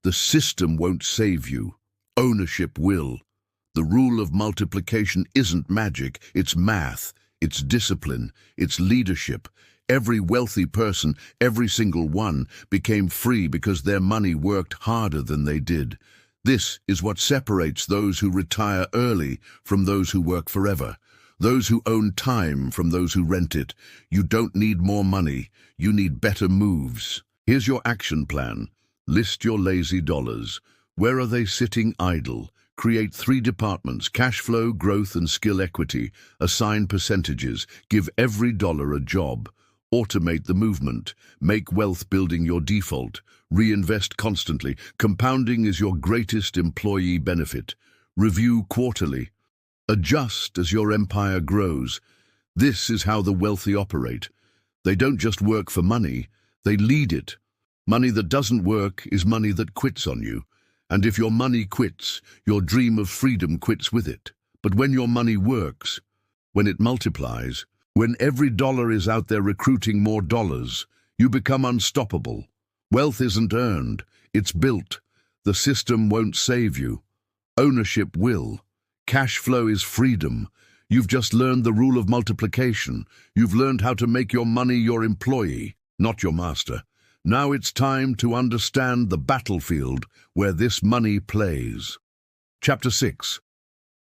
S1: The system won't save you. Ownership will. The rule of multiplication isn't magic, it's math, it's discipline, it's leadership. Every wealthy person, every single one, became free because their money worked harder than they did. This is what separates those who retire early from those who work forever. Those who own time from those who rent it. You don't need more money, you need better moves. Here's your action plan. List your lazy dollars. Where are they sitting idle? Create 3 departments: cash flow, growth, and skill equity. Assign percentages. Give every dollar a job. Automate the movement. Make wealth building your default. Reinvest constantly. Compounding is your greatest employee benefit. Review quarterly. Adjust as your empire grows. This is how the wealthy operate. They don't just work for money, they lead it. Money that doesn't work is money that quits on you. And if your money quits, your dream of freedom quits with it. But when your money works, when it multiplies, when every dollar is out there recruiting more dollars, you become unstoppable. Wealth isn't earned, it's built. The system won't save you. Ownership will. Cash flow is freedom. You've just learned the rule of multiplication. You've learned how to make your money your employee, not your master. Now it's time to understand the battlefield where this money plays. Chapter 6.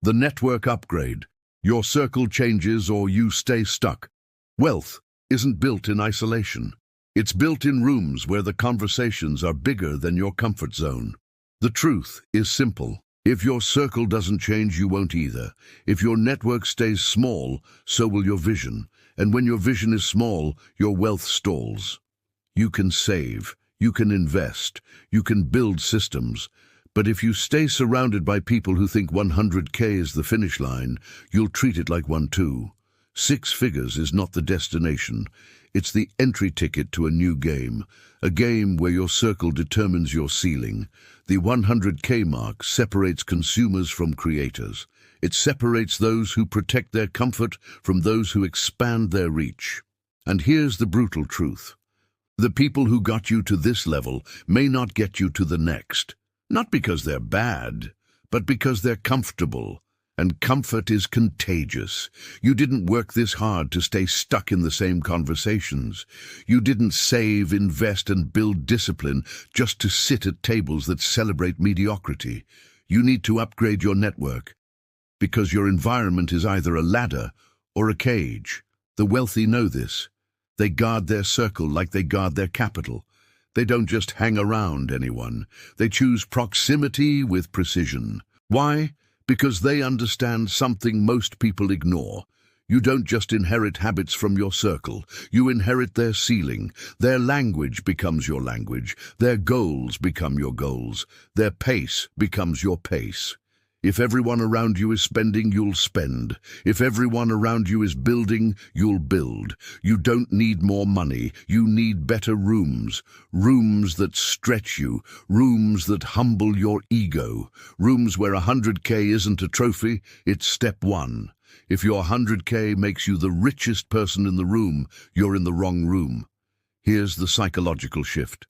S1: The network upgrade. Your circle changes or you stay stuck. Wealth isn't built in isolation. It's built in rooms where the conversations are bigger than your comfort zone. The truth is simple. If your circle doesn't change, you won't either. If your network stays small, so will your vision. And when your vision is small, your wealth stalls. You can save, you can invest, you can build systems. But if you stay surrounded by people who think 100K is the finish line, you'll treat it like one too. 6 figures is not the destination. It's the entry ticket to a new game, a game where your circle determines your ceiling. The 100K mark separates consumers from creators. It separates those who protect their comfort from those who expand their reach. And here's the brutal truth. The people who got you to this level may not get you to the next. Not because they're bad, but because they're comfortable. And comfort is contagious. You didn't work this hard to stay stuck in the same conversations. You didn't save, invest, and build discipline just to sit at tables that celebrate mediocrity. You need to upgrade your network, because your environment is either a ladder or a cage. The wealthy know this. They guard their circle like they guard their capital. They don't just hang around anyone. They choose proximity with precision. Why? Because they understand something most people ignore. You don't just inherit habits from your circle. You inherit their ceiling. Their language becomes your language. Their goals become your goals. Their pace becomes your pace. If everyone around you is spending, you'll spend. If everyone around you is building, you'll build. You don't need more money. You need better rooms. Rooms that stretch you. Rooms that humble your ego. Rooms where 100K isn't a trophy, it's step one. If your 100K makes you the richest person in the room, you're in the wrong room. Here's the psychological shift.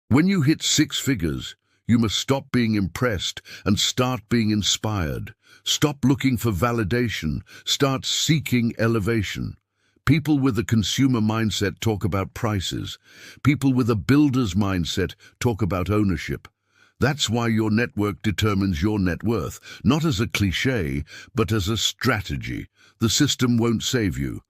S1: When you hit 6 figures, you must stop being impressed and start being inspired. Stop looking for validation. Start seeking elevation. People with a consumer mindset talk about prices. People with a builder's mindset talk about ownership. That's why your network determines your net worth, not as a cliché, but as a strategy. The system won't save you.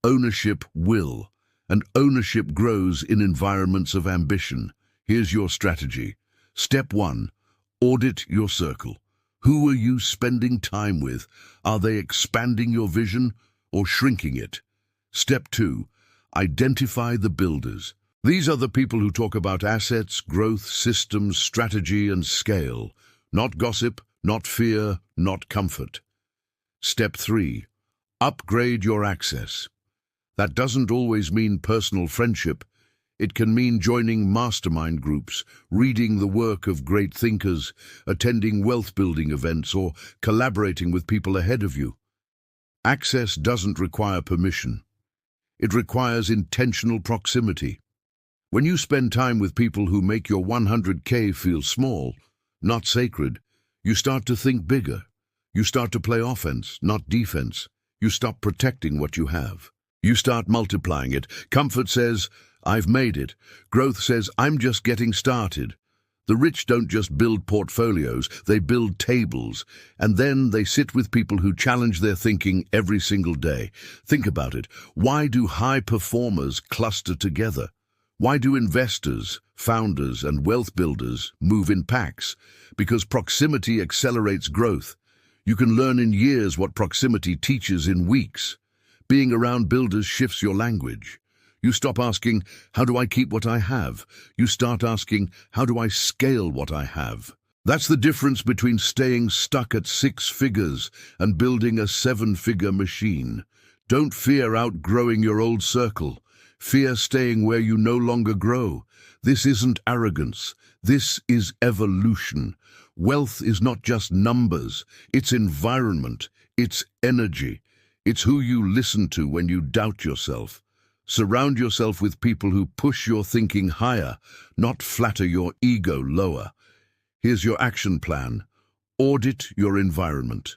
S1: Ownership will. And ownership grows in environments of ambition. Here's your strategy. Step 1. Audit your circle. Who are you spending time with? Are they expanding your vision or shrinking it? Step 2. Identify the builders. These are the people who talk about assets, growth, systems, strategy, and scale. Not gossip, not fear, not comfort. Step 3. Upgrade your access. That doesn't always mean personal friendship. It can mean joining mastermind groups, reading the work of great thinkers, attending wealth-building events, or collaborating with people ahead of you. Access doesn't require permission. It requires intentional proximity. When you spend time with people who make your 100K feel small, not sacred, you start to think bigger. You start to play offense, not defense. You stop protecting what you have. You start multiplying it. Comfort says, I've made it. Growth says, I'm just getting started. The rich don't just build portfolios, they build tables. And then they sit with people who challenge their thinking every single day. Think about it. Why do high performers cluster together? Why do investors, founders, and wealth builders move in packs? Because proximity accelerates growth. You can learn in years what proximity teaches in weeks. Being around builders shifts your language. You stop asking, how do I keep what I have? You start asking, how do I scale what I have? That's the difference between staying stuck at 6 figures and building a 7-figure machine. Don't fear outgrowing your old circle. Fear staying where you no longer grow. This isn't arrogance. This is evolution. Wealth is not just numbers. It's environment. It's energy. It's who you listen to when you doubt yourself. Surround yourself with people who push your thinking higher, not flatter your ego lower. Here's your action plan. Audit your environment.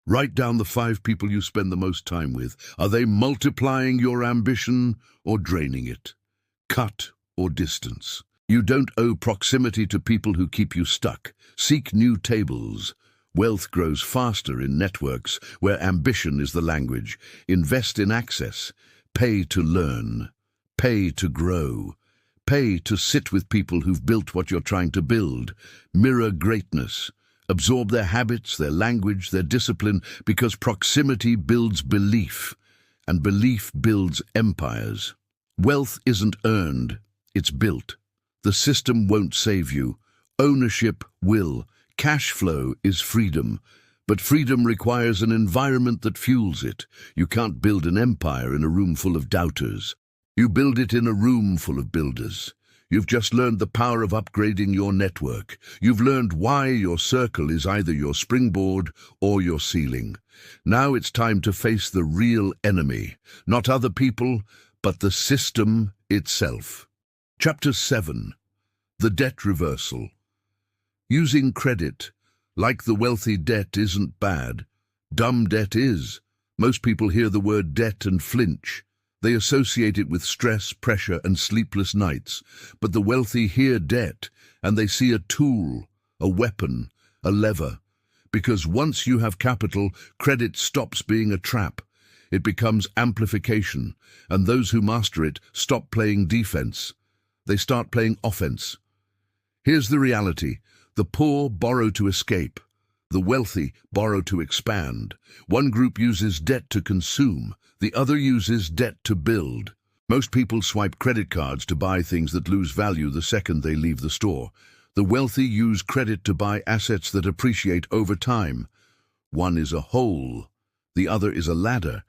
S1: Write down the 5 people you spend the most time with. Are they multiplying your ambition or draining it? Cut or distance. You don't owe proximity to people who keep you stuck. Seek new tables. Wealth grows faster in networks where ambition is the language. Invest in access. Pay to learn. Pay to grow. Pay to sit with people who've built what you're trying to build. Mirror greatness. Absorb their habits, their language, their discipline, because proximity builds belief, and belief builds empires. Wealth isn't earned, it's built. The system won't save you. Ownership will. Cash flow is freedom. But freedom requires an environment that fuels it. You can't build an empire in a room full of doubters. You build it in a room full of builders. You've just learned the power of upgrading your network. You've learned why your circle is either your springboard or your ceiling. Now it's time to face the real enemy, not other people, but the system itself. Chapter 7. The Debt Reversal. Using credit, like the wealthy debt, isn't bad. Dumb debt is. Most people hear the word debt and flinch. They associate it with stress, pressure, and sleepless nights. But the wealthy hear debt, and they see a tool, a weapon, a lever. Because once you have capital, credit stops being a trap. It becomes amplification, and those who master it stop playing defense. They start playing offense. Here's the reality. The poor borrow to escape. The wealthy borrow to expand. One group uses debt to consume. The other uses debt to build. Most people swipe credit cards to buy things that lose value the second they leave the store. The wealthy use credit to buy assets that appreciate over time. One is a hole. The other is a ladder.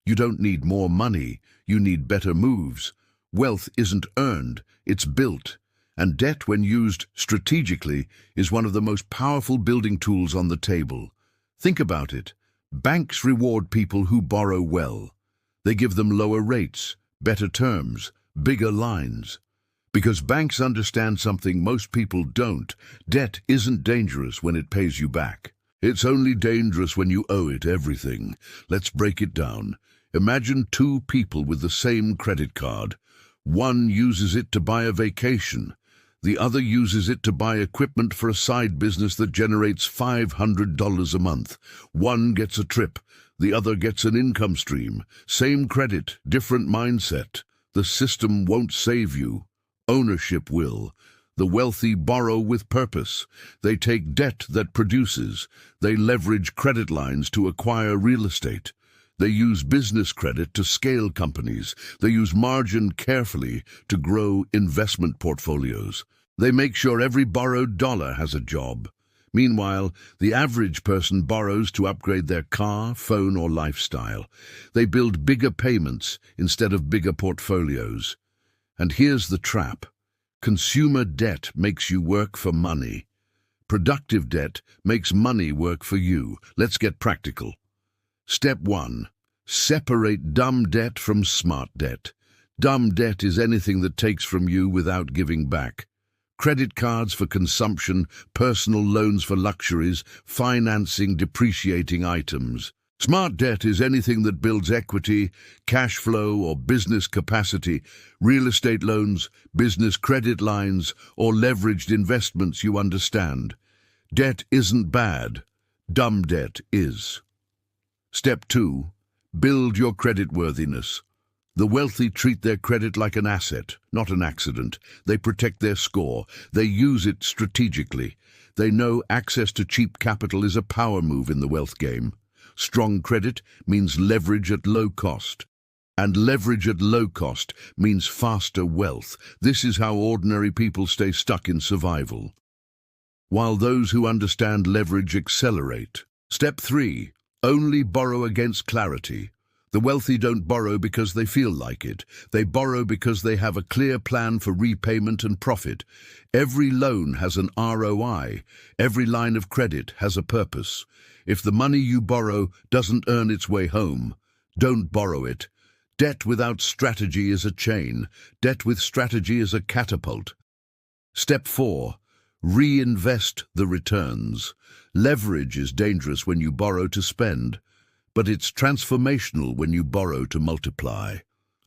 S1: You don't need more money. You need better moves. Wealth isn't earned. It's built. And debt, when used strategically, is one of the most powerful building tools on the table. Think about it. Banks reward people who borrow well. They give them lower rates, better terms, bigger lines. Because banks understand something most people don't. Debt isn't dangerous when it pays you back. It's only dangerous when you owe it everything. Let's break it down. Imagine two people with the same credit card. One uses it to buy a vacation. The other uses it to buy equipment for a side business that generates $500 a month. One gets a trip. The other gets an income stream. Same credit, different mindset. The system won't save you. Ownership will. The wealthy borrow with purpose. They take debt that produces. They leverage credit lines to acquire real estate. They use business credit to scale companies. They use margin carefully to grow investment portfolios. They make sure every borrowed dollar has a job. Meanwhile, the average person borrows to upgrade their car, phone, or lifestyle. They build bigger payments instead of bigger portfolios. And here's the trap. Consumer debt makes you work for money. Productive debt makes money work for you. Let's get practical. Step 1. Separate dumb debt from smart debt. Dumb debt is anything that takes from you without giving back. Credit cards for consumption, personal loans for luxuries, financing depreciating items. Smart debt is anything that builds equity, cash flow, or business capacity, real estate loans, business credit lines, or leveraged investments you understand. Debt isn't bad. Dumb debt is. Step 2. Build your creditworthiness. The wealthy treat their credit like an asset, not an accident. They protect their score. They use it strategically. They know access to cheap capital is a power move in the wealth game. Strong credit means leverage at low cost. And leverage at low cost means faster wealth. This is how ordinary people stay stuck in survival, while those who understand leverage accelerate. Step 3. Only borrow against clarity. The wealthy don't borrow because they feel like it. They borrow because they have a clear plan for repayment and profit. Every loan has an ROI. Every line of credit has a purpose. If the money you borrow doesn't earn its way home, don't borrow it. Debt without strategy is a chain. Debt with strategy is a catapult. Step 4. Reinvest the returns. Leverage is dangerous when you borrow to spend, but it's transformational when you borrow to multiply.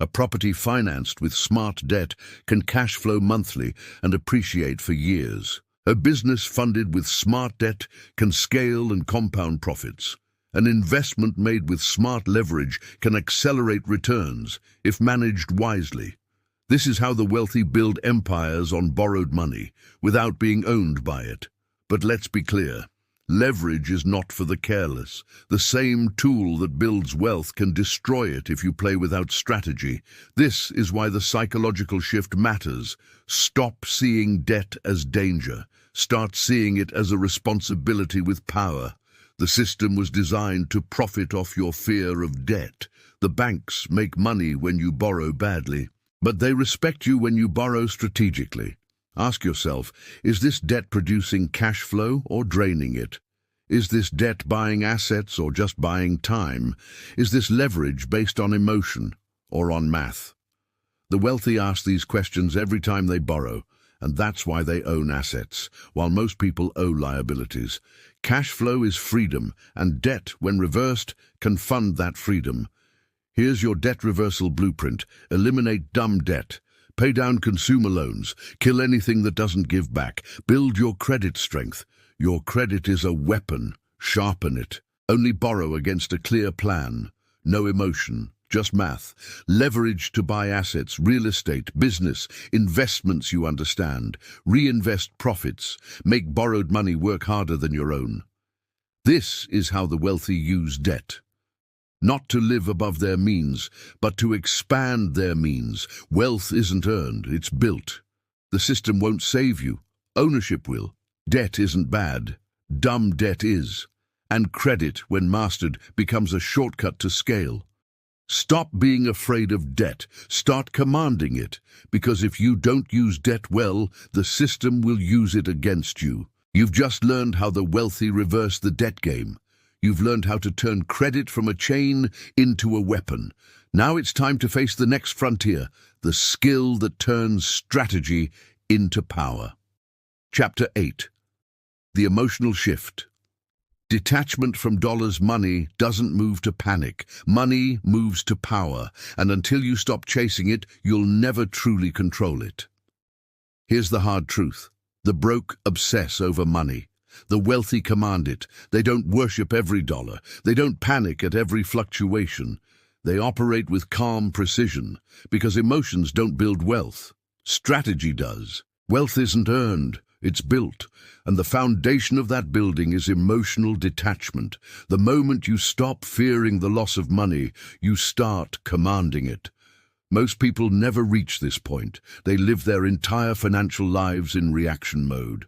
S1: A property financed with smart debt can cash flow monthly and appreciate for years. A business funded with smart debt can scale and compound profits. An investment made with smart leverage can accelerate returns if managed wisely. This is how the wealthy build empires on borrowed money, without being owned by it. But let's be clear. Leverage is not for the careless. The same tool that builds wealth can destroy it if you play without strategy. This is why the psychological shift matters. Stop seeing debt as danger. Start seeing it as a responsibility with power. The system was designed to profit off your fear of debt. The banks make money when you borrow badly. But they respect you when you borrow strategically. Ask yourself, is this debt producing cash flow or draining it? Is this debt buying assets or just buying time? Is this leverage based on emotion or on math? The wealthy ask these questions every time they borrow, and that's why they own assets, while most people owe liabilities. Cash flow is freedom, and debt, when reversed, can fund that freedom. Here's your debt reversal blueprint. Eliminate dumb debt. Pay down consumer loans. Kill anything that doesn't give back. Build your credit strength. Your credit is a weapon. Sharpen it. Only borrow against a clear plan. No emotion, just math. Leverage to buy assets, real estate, business, investments you understand. Reinvest profits. Make borrowed money work harder than your own. This is how the wealthy use debt. Not to live above their means, but to expand their means. Wealth isn't earned, it's built. The system won't save you. Ownership will. Debt isn't bad. Dumb debt is. And credit, when mastered, becomes a shortcut to scale. Stop being afraid of debt. Start commanding it. Because if you don't use debt well, the system will use it against you. You've just learned how the wealthy reverse the debt game. You've learned how to turn credit from a chain into a weapon. Now it's time to face the next frontier, the skill that turns strategy into power. Chapter 8. The emotional shift. Detachment from money doesn't move to panic. Money moves to power, and until you stop chasing it, you'll never truly control it. Here's the hard truth. The broke obsess over money. The wealthy command it. They don't worship every dollar. They don't panic at every fluctuation. They operate with calm precision, because emotions don't build wealth. Strategy does. Wealth isn't earned, it's built. And the foundation of that building is emotional detachment. The moment you stop fearing the loss of money, you start commanding it. Most people never reach this point. They live their entire financial lives in reaction mode.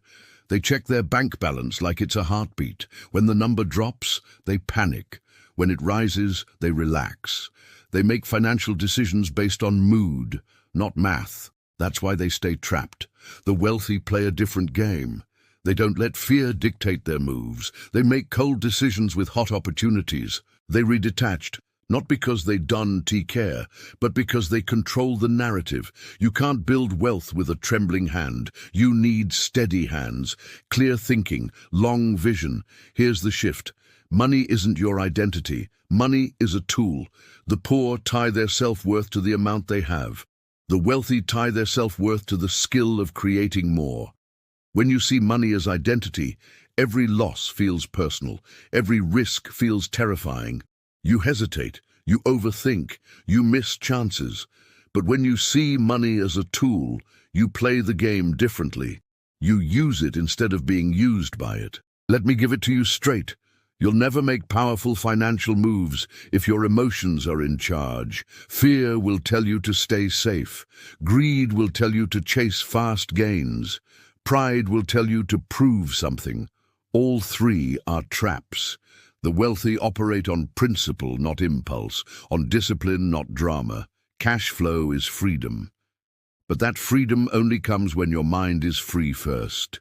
S1: They check their bank balance like it's a heartbeat. When the number drops, they panic. When it rises, they relax. They make financial decisions based on mood, not math. That's why they stay trapped. The wealthy play a different game. They don't let fear dictate their moves. They make cold decisions with hot opportunities. They redetached, not because they don't care, but because they control the narrative. You can't build wealth with a trembling hand. You need steady hands, clear thinking, long vision. Here's the shift. Money isn't your identity. Money is a tool. The poor tie their self-worth to the amount they have. The wealthy tie their self-worth to the skill of creating more. When you see money as identity, every loss feels personal. Every risk feels terrifying. You hesitate, you overthink, you miss chances. But when you see money as a tool, you play the game differently. You use it instead of being used by it. Let me give it to you straight. You'll never make powerful financial moves if your emotions are in charge. Fear will tell you to stay safe. Greed will tell you to chase fast gains. Pride will tell you to prove something. All three are traps. The wealthy operate on principle, not impulse, on discipline, not drama. Cash flow is freedom. But that freedom only comes when your mind is free first.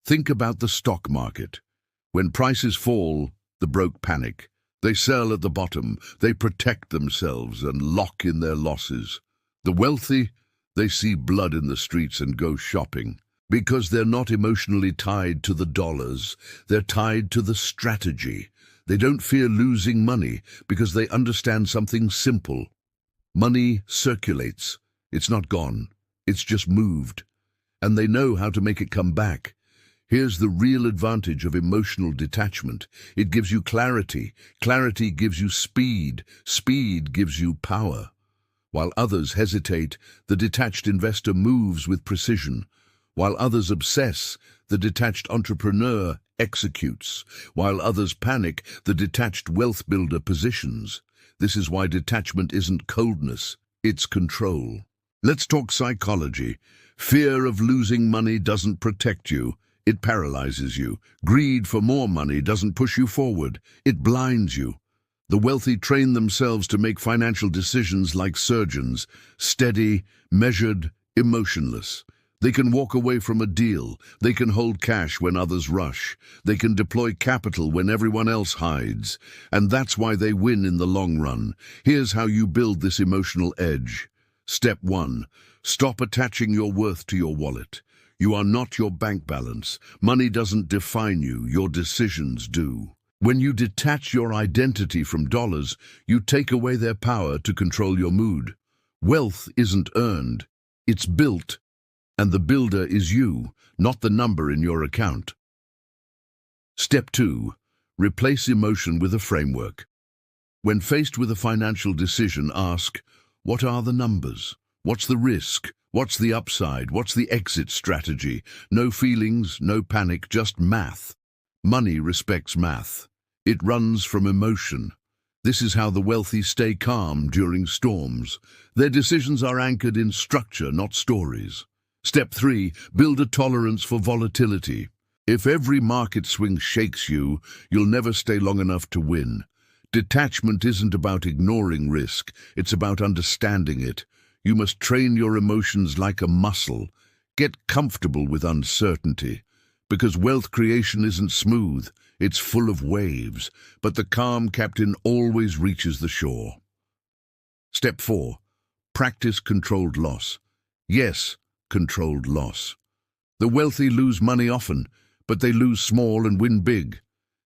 S1: Think about the stock market. When prices fall, the broke panic. They sell at the bottom. They protect themselves and lock in their losses. The wealthy, they see blood in the streets and go shopping. Because they're not emotionally tied to the dollars. They're tied to the strategy. They don't fear losing money because they understand something simple. Money circulates. It's not gone. It's just moved. And they know how to make it come back. Here's the real advantage of emotional detachment. It gives you clarity. Clarity gives you speed. Speed gives you power. While others hesitate, the detached investor moves with precision. While others obsess, the detached entrepreneur executes. While others panic, the detached wealth builder positions. This is why detachment isn't coldness, it's control. Let's talk psychology. Fear of losing money doesn't protect you, it paralyzes you. Greed for more money doesn't push you forward, it blinds you. The wealthy train themselves to make financial decisions like surgeons, steady, measured, emotionless. They can walk away from a deal. They can hold cash when others rush. They can deploy capital when everyone else hides. And that's why they win in the long run. Here's how you build this emotional edge. Step 1. Stop attaching your worth to your wallet. You are not your bank balance. Money doesn't define you. Your decisions do. When you detach your identity from dollars, you take away their power to control your mood. Wealth isn't earned. It's built. And the builder is you, not the number in your account. Step 2. Replace emotion with a framework. When faced with a financial decision, ask, what are the numbers? What's the risk? What's the upside? What's the exit strategy? No feelings, no panic, just math. Money respects math. It runs from emotion. This is how the wealthy stay calm during storms. Their decisions are anchored in structure, not stories. Step 3. Build a tolerance for volatility. If every market swing shakes you, you'll never stay long enough to win. Detachment isn't about ignoring risk, it's about understanding it. You must train your emotions like a muscle. Get comfortable with uncertainty. Because wealth creation isn't smooth, it's full of waves, but the calm captain always reaches the shore. Step 4. Practice controlled loss. Yes, controlled loss. The wealthy lose money often, but they lose small and win big.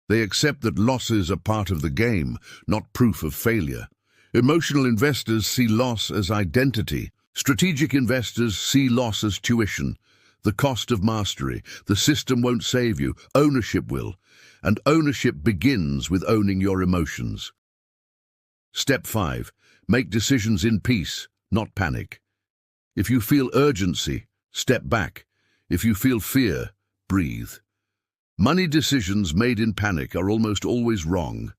S1: They accept that losses are part of the game, not proof of failure. Emotional investors see loss as identity. Strategic investors see loss as tuition. The cost of mastery. The system won't save you. Ownership will. And ownership begins with owning your emotions. Step 5. Make decisions in peace, not panic. If you feel urgency, step back. If you feel fear, breathe. Money decisions made in panic are almost always wrong.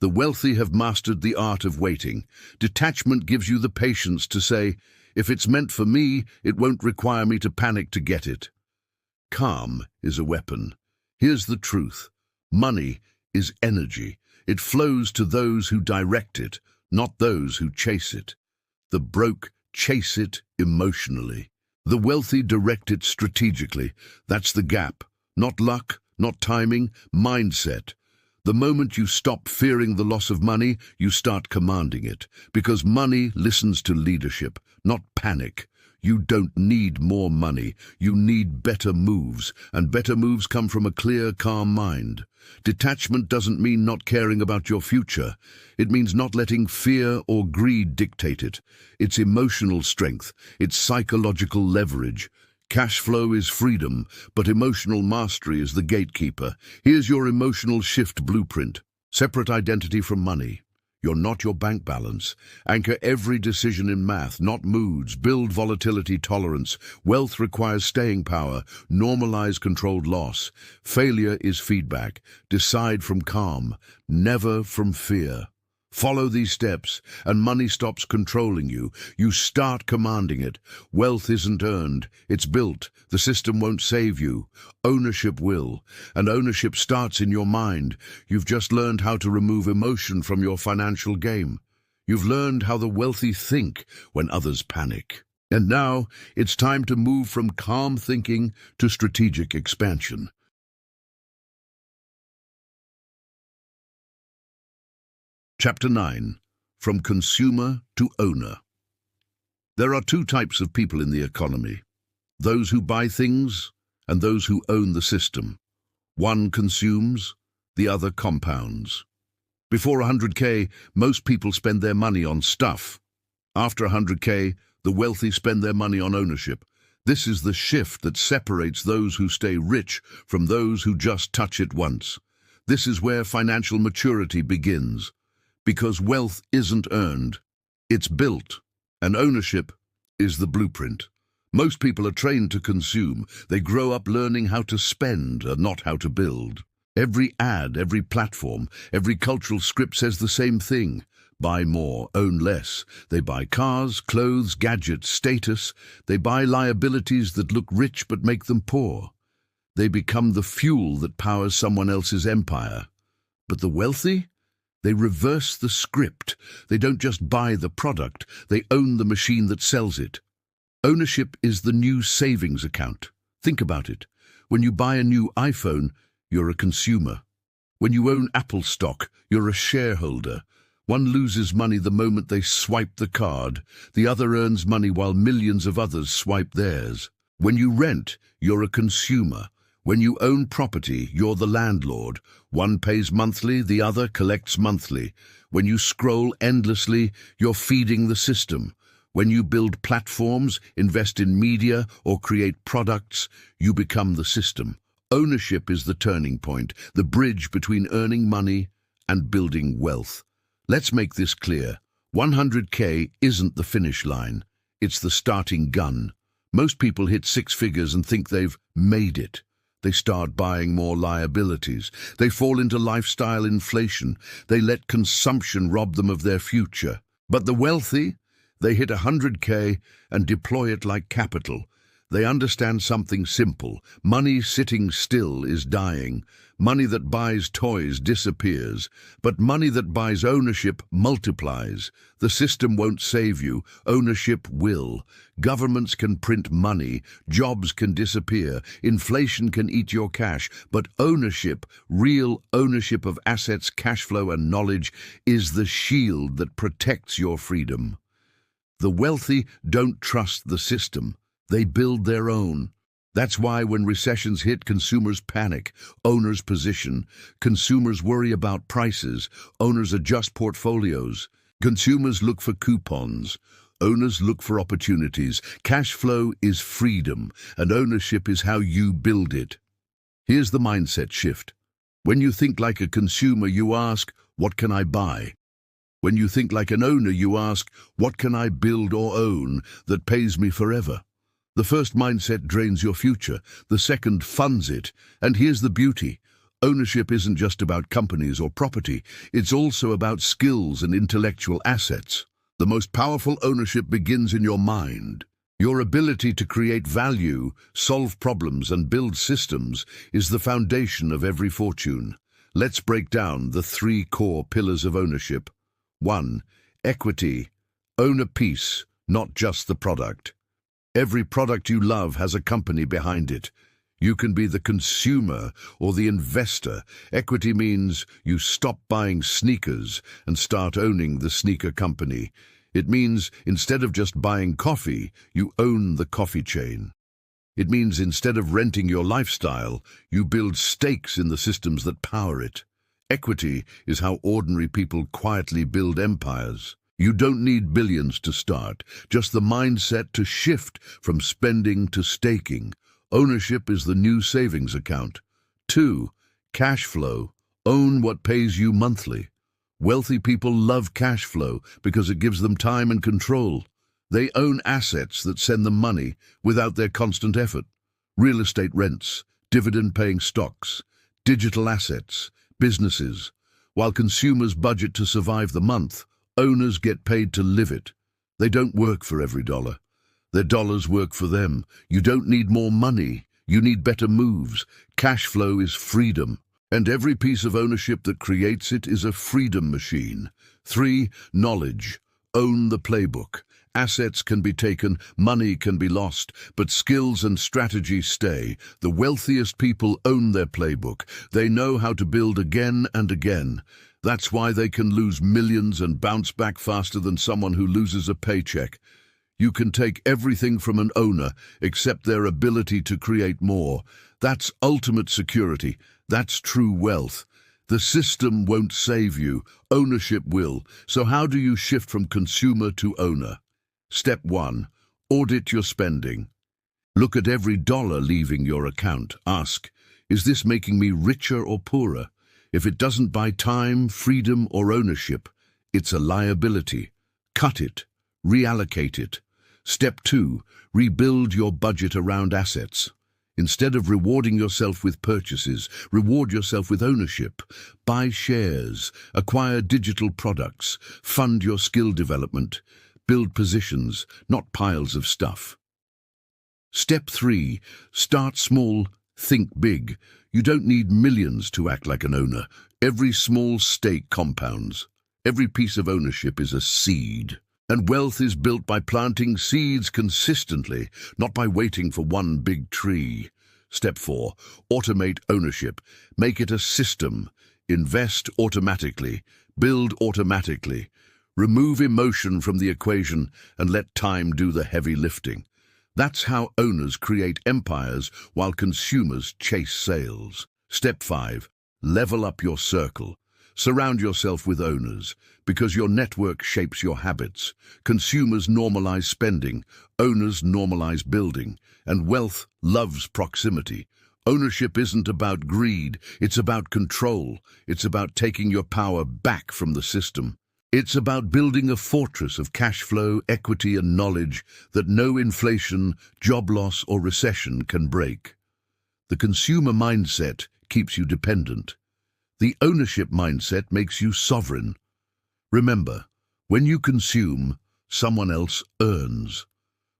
S1: The wealthy have mastered the art of waiting. Detachment gives you the patience to say, if it's meant for me, it won't require me to panic to get it. Calm is a weapon. Here's the truth. Money is energy. It flows to those who direct it, not those who chase it. The broke chase it emotionally. The wealthy direct it strategically. That's the gap. Not luck, not timing, mindset. The moment you stop fearing the loss of money, you start commanding it. Because money listens to leadership, not panic. You don't need more money. You need better moves, and better moves come from a clear, calm mind. Detachment doesn't mean not caring about your future. It means not letting fear or greed dictate it. It's emotional strength. It's psychological leverage. Cash flow is freedom, but emotional mastery is the gatekeeper. Here's your emotional shift blueprint. Separate identity from money. You're not your bank balance. Anchor every decision in math, not moods. Build volatility tolerance. Wealth requires staying power. Normalize controlled loss. Failure is feedback. Decide from calm, never from fear. Follow these steps, and money stops controlling you. You start commanding it. Wealth isn't earned, it's built. The system won't save you. Ownership will, and ownership starts in your mind. You've just learned how to remove emotion from your financial game. You've learned how the wealthy think when others panic. And now, it's time to move from calm thinking to strategic expansion. Chapter 9. From Consumer to Owner. There are two types of people in the economy. Those who buy things and those who own the system. One consumes, the other compounds. Before 100K, most people spend their money on stuff. After 100K, the wealthy spend their money on ownership. This is the shift that separates those who stay rich from those who just touch it once. This is where financial maturity begins. Because wealth isn't earned, it's built, and ownership is the blueprint. Most people are trained to consume. They grow up learning how to spend and not how to build. Every ad, every platform, every cultural script says the same thing. Buy more, own less. They buy cars, clothes, gadgets, status. They buy liabilities that look rich but make them poor. They become the fuel that powers someone else's empire. But the wealthy? They reverse the script. They don't just buy the product, they own the machine that sells it. Ownership is the new savings account. Think about it. When you buy a new iPhone, you're a consumer. When you own Apple stock, you're a shareholder. One loses money the moment they swipe the card. The other earns money while millions of others swipe theirs. When you rent, you're a consumer. When you own property, you're the landlord. One pays monthly, the other collects monthly. When you scroll endlessly, you're feeding the system. When you build platforms, invest in media, or create products, you become the system. Ownership is the turning point, the bridge between earning money and building wealth. Let's make this clear. 100K isn't the finish line. It's the starting gun. Most people hit six figures and think they've made it. They start buying more liabilities. They fall into lifestyle inflation. They let consumption rob them of their future. But the wealthy, they hit 100K and deploy it like capital. They understand something simple. Money sitting still is dying. Money that buys toys disappears. But money that buys ownership multiplies. The system won't save you. Ownership will. Governments can print money. Jobs can disappear. Inflation can eat your cash. But ownership, real ownership of assets, cash flow, and knowledge, is the shield that protects your freedom. The wealthy don't trust the system. They build their own. That's why when recessions hit, consumers panic, owners position. Consumers worry about prices, owners adjust portfolios. Consumers look for coupons, owners look for opportunities. Cash flow is freedom, and ownership is how you build it. Here's the mindset shift. When you think like a consumer, you ask, what can I buy? When you think like an owner, you ask, what can I build or own that pays me forever? The first mindset drains your future, the second funds it. And here's the beauty. Ownership isn't just about companies or property, it's also about skills and intellectual assets. The most powerful ownership begins in your mind. Your ability to create value, solve problems, and build systems is the foundation of every fortune. Let's break down the three core pillars of ownership. 1. Equity. Own a piece, not just the product. Every product you love has a company behind it. You can be the consumer or the investor. Equity means you stop buying sneakers and start owning the sneaker company. It means instead of just buying coffee, you own the coffee chain. It means instead of renting your lifestyle, you build stakes in the systems that power it. Equity is how ordinary people quietly build empires. You don't need billions to start, just the mindset to shift from spending to staking. Ownership is the new savings account. 2. Cash flow. Own what pays you monthly. Wealthy people love cash flow because it gives them time and control. They own assets that send them money without their constant effort. Real estate rents, dividend-paying stocks, digital assets, businesses. While consumers budget to survive the month, owners get paid to live it. They don't work for every dollar. Their dollars work for them. You don't need more money. You need better moves. Cash flow is freedom. And every piece of ownership that creates it is a freedom machine. 3. Knowledge. Own the playbook. Assets can be taken, money can be lost, but skills and strategy stay. The wealthiest people own their playbook. They know how to build again and again. That's why they can lose millions and bounce back faster than someone who loses a paycheck. You can take everything from an owner except their ability to create more. That's ultimate security. That's true wealth. The system won't save you. Ownership will. So how do you shift from consumer to owner? Step 1. Audit your spending. Look at every dollar leaving your account. Ask, is this making me richer or poorer? If it doesn't buy time, freedom, or ownership, it's a liability. Cut it. Reallocate it. Step 2. Rebuild your budget around assets. Instead of rewarding yourself with purchases, reward yourself with ownership. Buy shares, acquire digital products, fund your skill development. Build positions, not piles of stuff. Step 3. Start small, think big. You don't need millions to act like an owner. Every small stake compounds. Every piece of ownership is a seed. And wealth is built by planting seeds consistently, not by waiting for one big tree. Step 4. Automate ownership. Make it a system. Invest automatically. Build automatically. Remove emotion from the equation and let time do the heavy lifting. That's how owners create empires while consumers chase sales. Step 5. Level up your circle. Surround yourself with owners, because your network shapes your habits. Consumers normalize spending, owners normalize building, and wealth loves proximity. Ownership isn't about greed, it's about control. It's about taking your power back from the system. It's about building a fortress of cash flow, equity, and knowledge that no inflation, job loss, or recession can break. The consumer mindset keeps you dependent. The ownership mindset makes you sovereign. Remember, when you consume, someone else earns.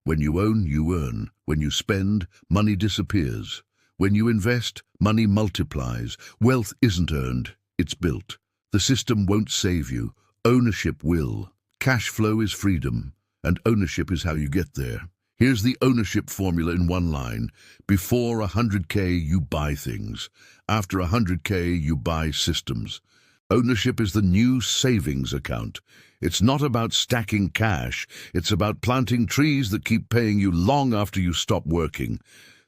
S1: When you own, you earn. When you spend, money disappears. When you invest, money multiplies. Wealth isn't earned, it's built. The system won't save you. Ownership will. Cash flow is freedom, and ownership is how you get there. Here's the ownership formula in one line. Before 100K, you buy things. After 100K, you buy systems. Ownership is the new savings account. It's not about stacking cash. It's about planting trees that keep paying you long after you stop working.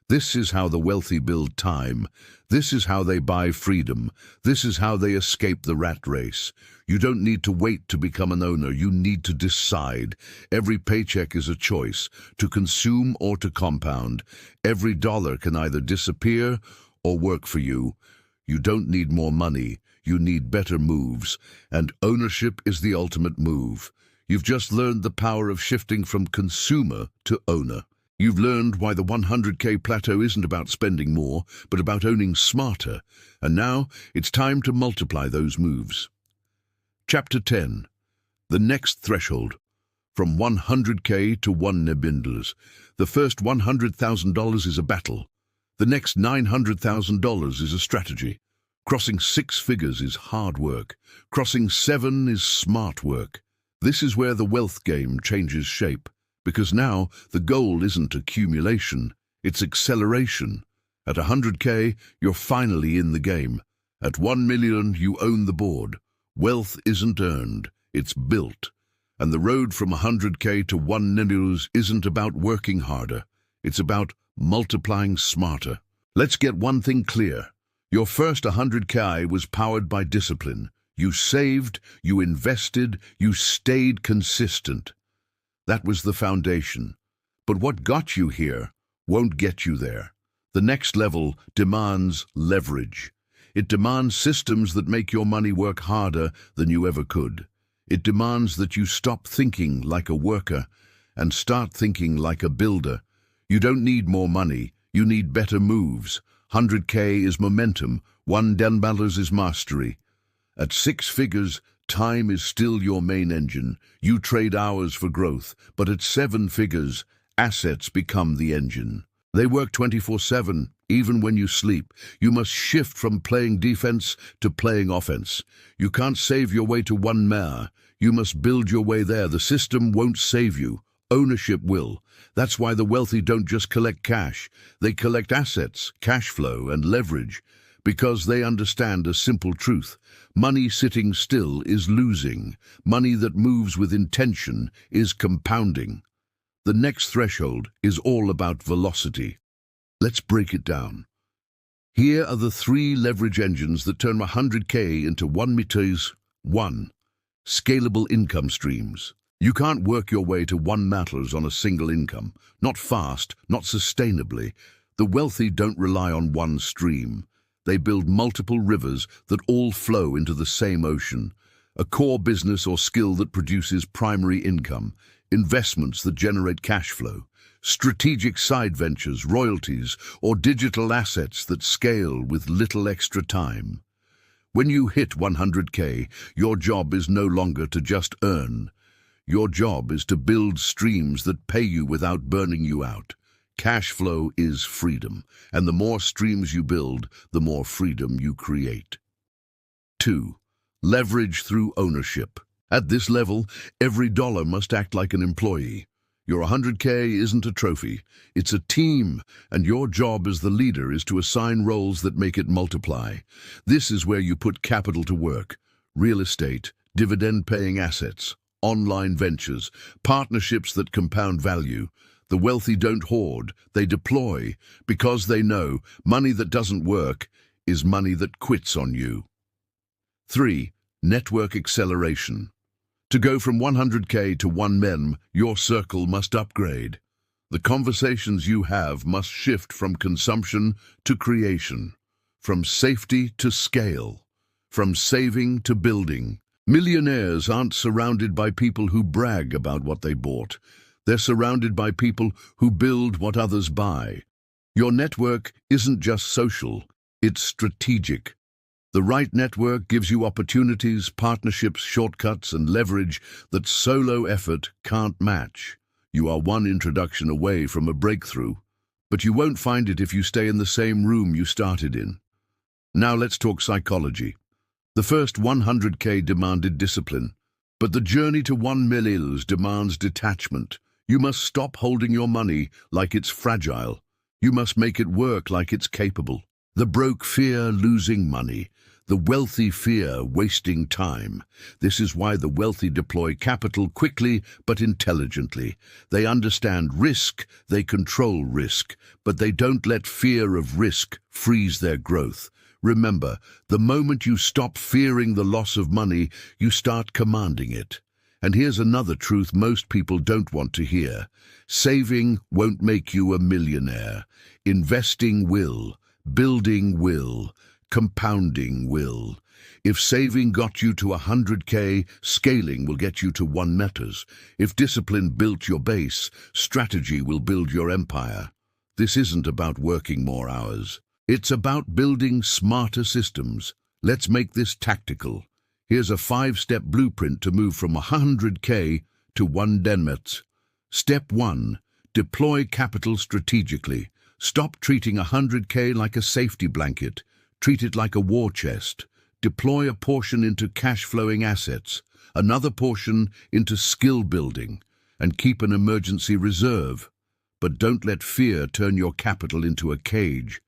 S1: This is how the wealthy build time. This is how they buy freedom. This is how they escape the rat race. You don't need to wait to become an owner. You need to decide. Every paycheck is a choice, to consume or to compound. Every dollar can either disappear or work for you. You don't need more money. You need better moves. And ownership is the ultimate move. You've just learned the power of shifting from consumer to owner. You've learned why the 100K plateau isn't about spending more, but about owning smarter. And now it's time to multiply those moves. Chapter 10. The next threshold. From 100K to 1 nebinders. The first $100,000 is a battle. The next $900,000 is a strategy. Crossing 6 figures is hard work. Crossing 7 is smart work. This is where the wealth game changes shape. Because now the goal isn't accumulation, it's acceleration. At 100K, you're finally in the game. At 1 million, you own the board. Wealth isn't earned, it's built. And the road from 100K to 1 million isn't about working harder, it's about multiplying smarter. Let's get one thing clear. Your first 100K was powered by discipline. You saved, you invested, you stayed consistent. That was the foundation. But what got you here won't get you there. The next level demands leverage. It demands systems that make your money work harder than you ever could. It demands that you stop thinking like a worker and start thinking like a builder. You don't need more money, you need better moves. 100K is momentum, $1 is mastery. At 6 figures, time is still your main engine. You trade hours for growth, but at 7 figures, assets become the engine. They work 24/7, even when you sleep. You must shift from playing defense to playing offense. You can't save your way to 1 mare. You must build your way there. The system won't save you. Ownership will. That's why the wealthy don't just collect cash. They collect assets, cash flow, and leverage. Because they understand a simple truth. Money sitting still is losing. Money that moves with intention is compounding. The next threshold is all about velocity. Let's break it down. Here are the 3 leverage engines that turn 100K into 1 meters. 1. Scalable income streams. You can't work your way to 1 matters on a single income. Not fast, not sustainably. The wealthy don't rely on one stream. They build multiple rivers that all flow into the same ocean. A core business or skill that produces primary income. Investments that generate cash flow. Strategic side ventures, royalties, or digital assets that scale with little extra time. When you hit 100K, your job is no longer to just earn. Your job is to build streams that pay you without burning you out. Cash flow is freedom, and the more streams you build, the more freedom you create. 2. Leverage through ownership. At this level, every dollar must act like an employee. Your 100K isn't a trophy, it's a team, and your job as the leader is to assign roles that make it multiply. This is where you put capital to work: real estate, dividend-paying assets, online ventures, partnerships that compound value. The wealthy don't hoard, they deploy, because they know money that doesn't work is money that quits on you. 3. Network acceleration. To go from 100K to 1 million, your circle must upgrade. The conversations you have must shift from consumption to creation, from safety to scale, from saving to building. Millionaires aren't surrounded by people who brag about what they bought. They're surrounded by people who build what others buy. Your network isn't just social, it's strategic. The right network gives you opportunities, partnerships, shortcuts, and leverage that solo effort can't match. You are one introduction away from a breakthrough, but you won't find it if you stay in the same room you started in. Now let's talk psychology. The first 100K demanded discipline, but the journey to 1 million demands detachment. You must stop holding your money like it's fragile. You must make it work like it's capable. The broke fear losing money. The wealthy fear wasting time. This is why the wealthy deploy capital quickly but intelligently. They understand risk, they control risk, but they don't let fear of risk freeze their growth. Remember, the moment you stop fearing the loss of money, you start commanding it. And here's another truth most people don't want to hear. Saving won't make you a millionaire. Investing will. Building will. Compounding will. If saving got you to 100K, scaling will get you to 1 million. If discipline built your base, strategy will build your empire. This isn't about working more hours. It's about building smarter systems. Let's make this tactical. Here's a 5-step blueprint to move from 100K to 1 million. Step 1. Deploy capital strategically. Stop treating 100K like a safety blanket. Treat it like a war chest. Deploy a portion into cash-flowing assets, another portion into skill building, and keep an emergency reserve. But don't let fear turn your capital into a cage.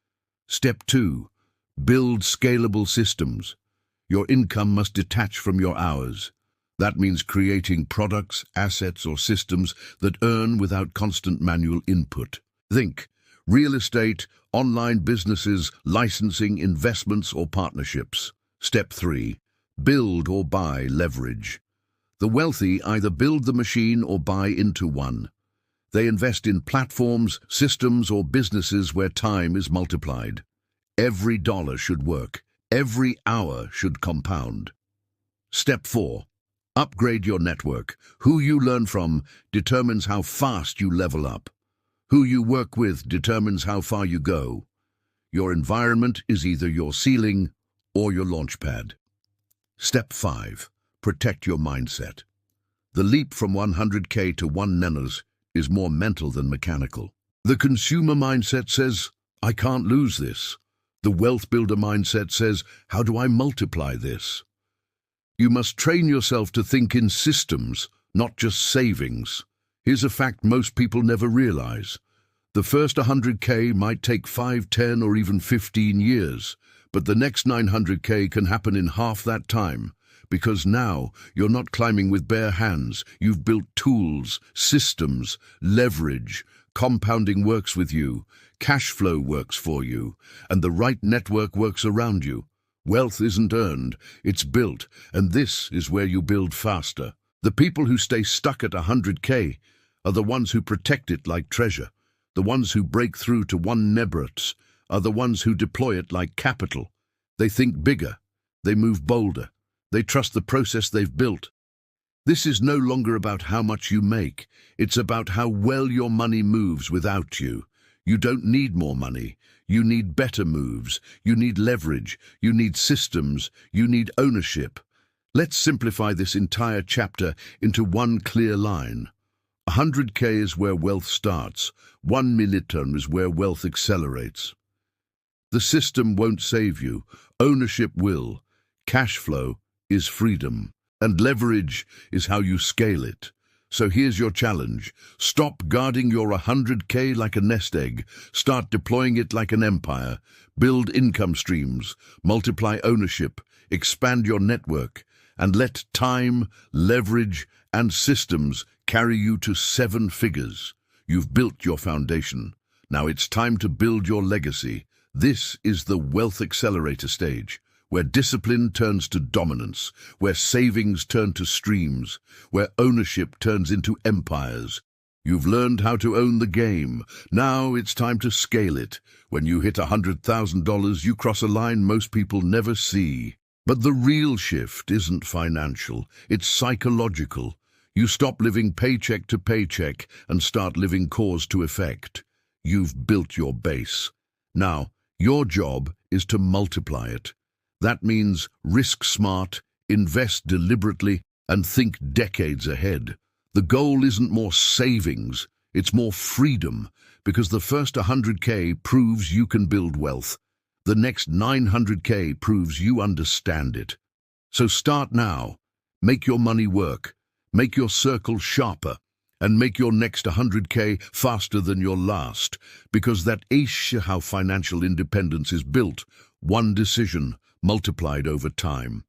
S1: Step 2. Build scalable systems. Your income must detach from your hours. That means creating products, assets, or systems that earn without constant manual input. Think real estate, online businesses, licensing, investments, or partnerships. Step 3. Build or buy leverage. The wealthy either build the machine or buy into one. They invest in platforms, systems, or businesses where time is multiplied. Every dollar should work. Every hour should compound. Step 4. Upgrade your network. Who you learn from determines how fast you level up. Who you work with determines how far you go. Your environment is either your ceiling or your launchpad. Step 5. Protect your mindset. The leap from 100K to 1 million is more mental than mechanical. The consumer mindset says, I can't lose this. The wealth builder mindset says, how do I multiply this? You must train yourself to think in systems, not just savings. Here's a fact most people never realize. The first 100K might take 5, 10, or even 15 years, but the next 900K can happen in half that time, because now you're not climbing with bare hands. You've built tools, systems, leverage. Compounding works with you, cash flow works for you, and the right network works around you. Wealth isn't earned, it's built, and this is where you build faster. The people who stay stuck at 100K are the ones who protect it like treasure. The ones who break through to 1 million are the ones who deploy it like capital. They think bigger, they move bolder, they trust the process they've built. This is no longer about how much you make, it's about how well your money moves without you. You don't need more money, you need better moves, you need leverage, you need systems, you need ownership. Let's simplify this entire chapter into one clear line. 100K is where wealth starts, 1 million is where wealth accelerates. The system won't save you, ownership will. Cash flow is freedom, and leverage is how you scale it. So here's your challenge. Stop guarding your 100K like a nest egg. Start deploying it like an empire. Build income streams, multiply ownership, expand your network, and let time, leverage, and systems carry you to 7 figures. You've built your foundation. Now it's time to build your legacy. This is the Wealth Accelerator stage, where discipline turns to dominance, where savings turn to streams, where ownership turns into empires. You've learned how to own the game. Now it's time to scale it. When you hit $100,000, you cross a line most people never see. But the real shift isn't financial, it's psychological. You stop living paycheck to paycheck and start living cause to effect. You've built your base. Now, your job is to multiply it. That means risk smart, invest deliberately, and think decades ahead. The goal isn't more savings, it's more freedom, because the first 100K proves you can build wealth. The next 900K proves you understand it. So start now. Make your money work. Make your circle sharper. And make your next 100K faster than your last. Because that is how financial independence is built. One decision multiplied over time.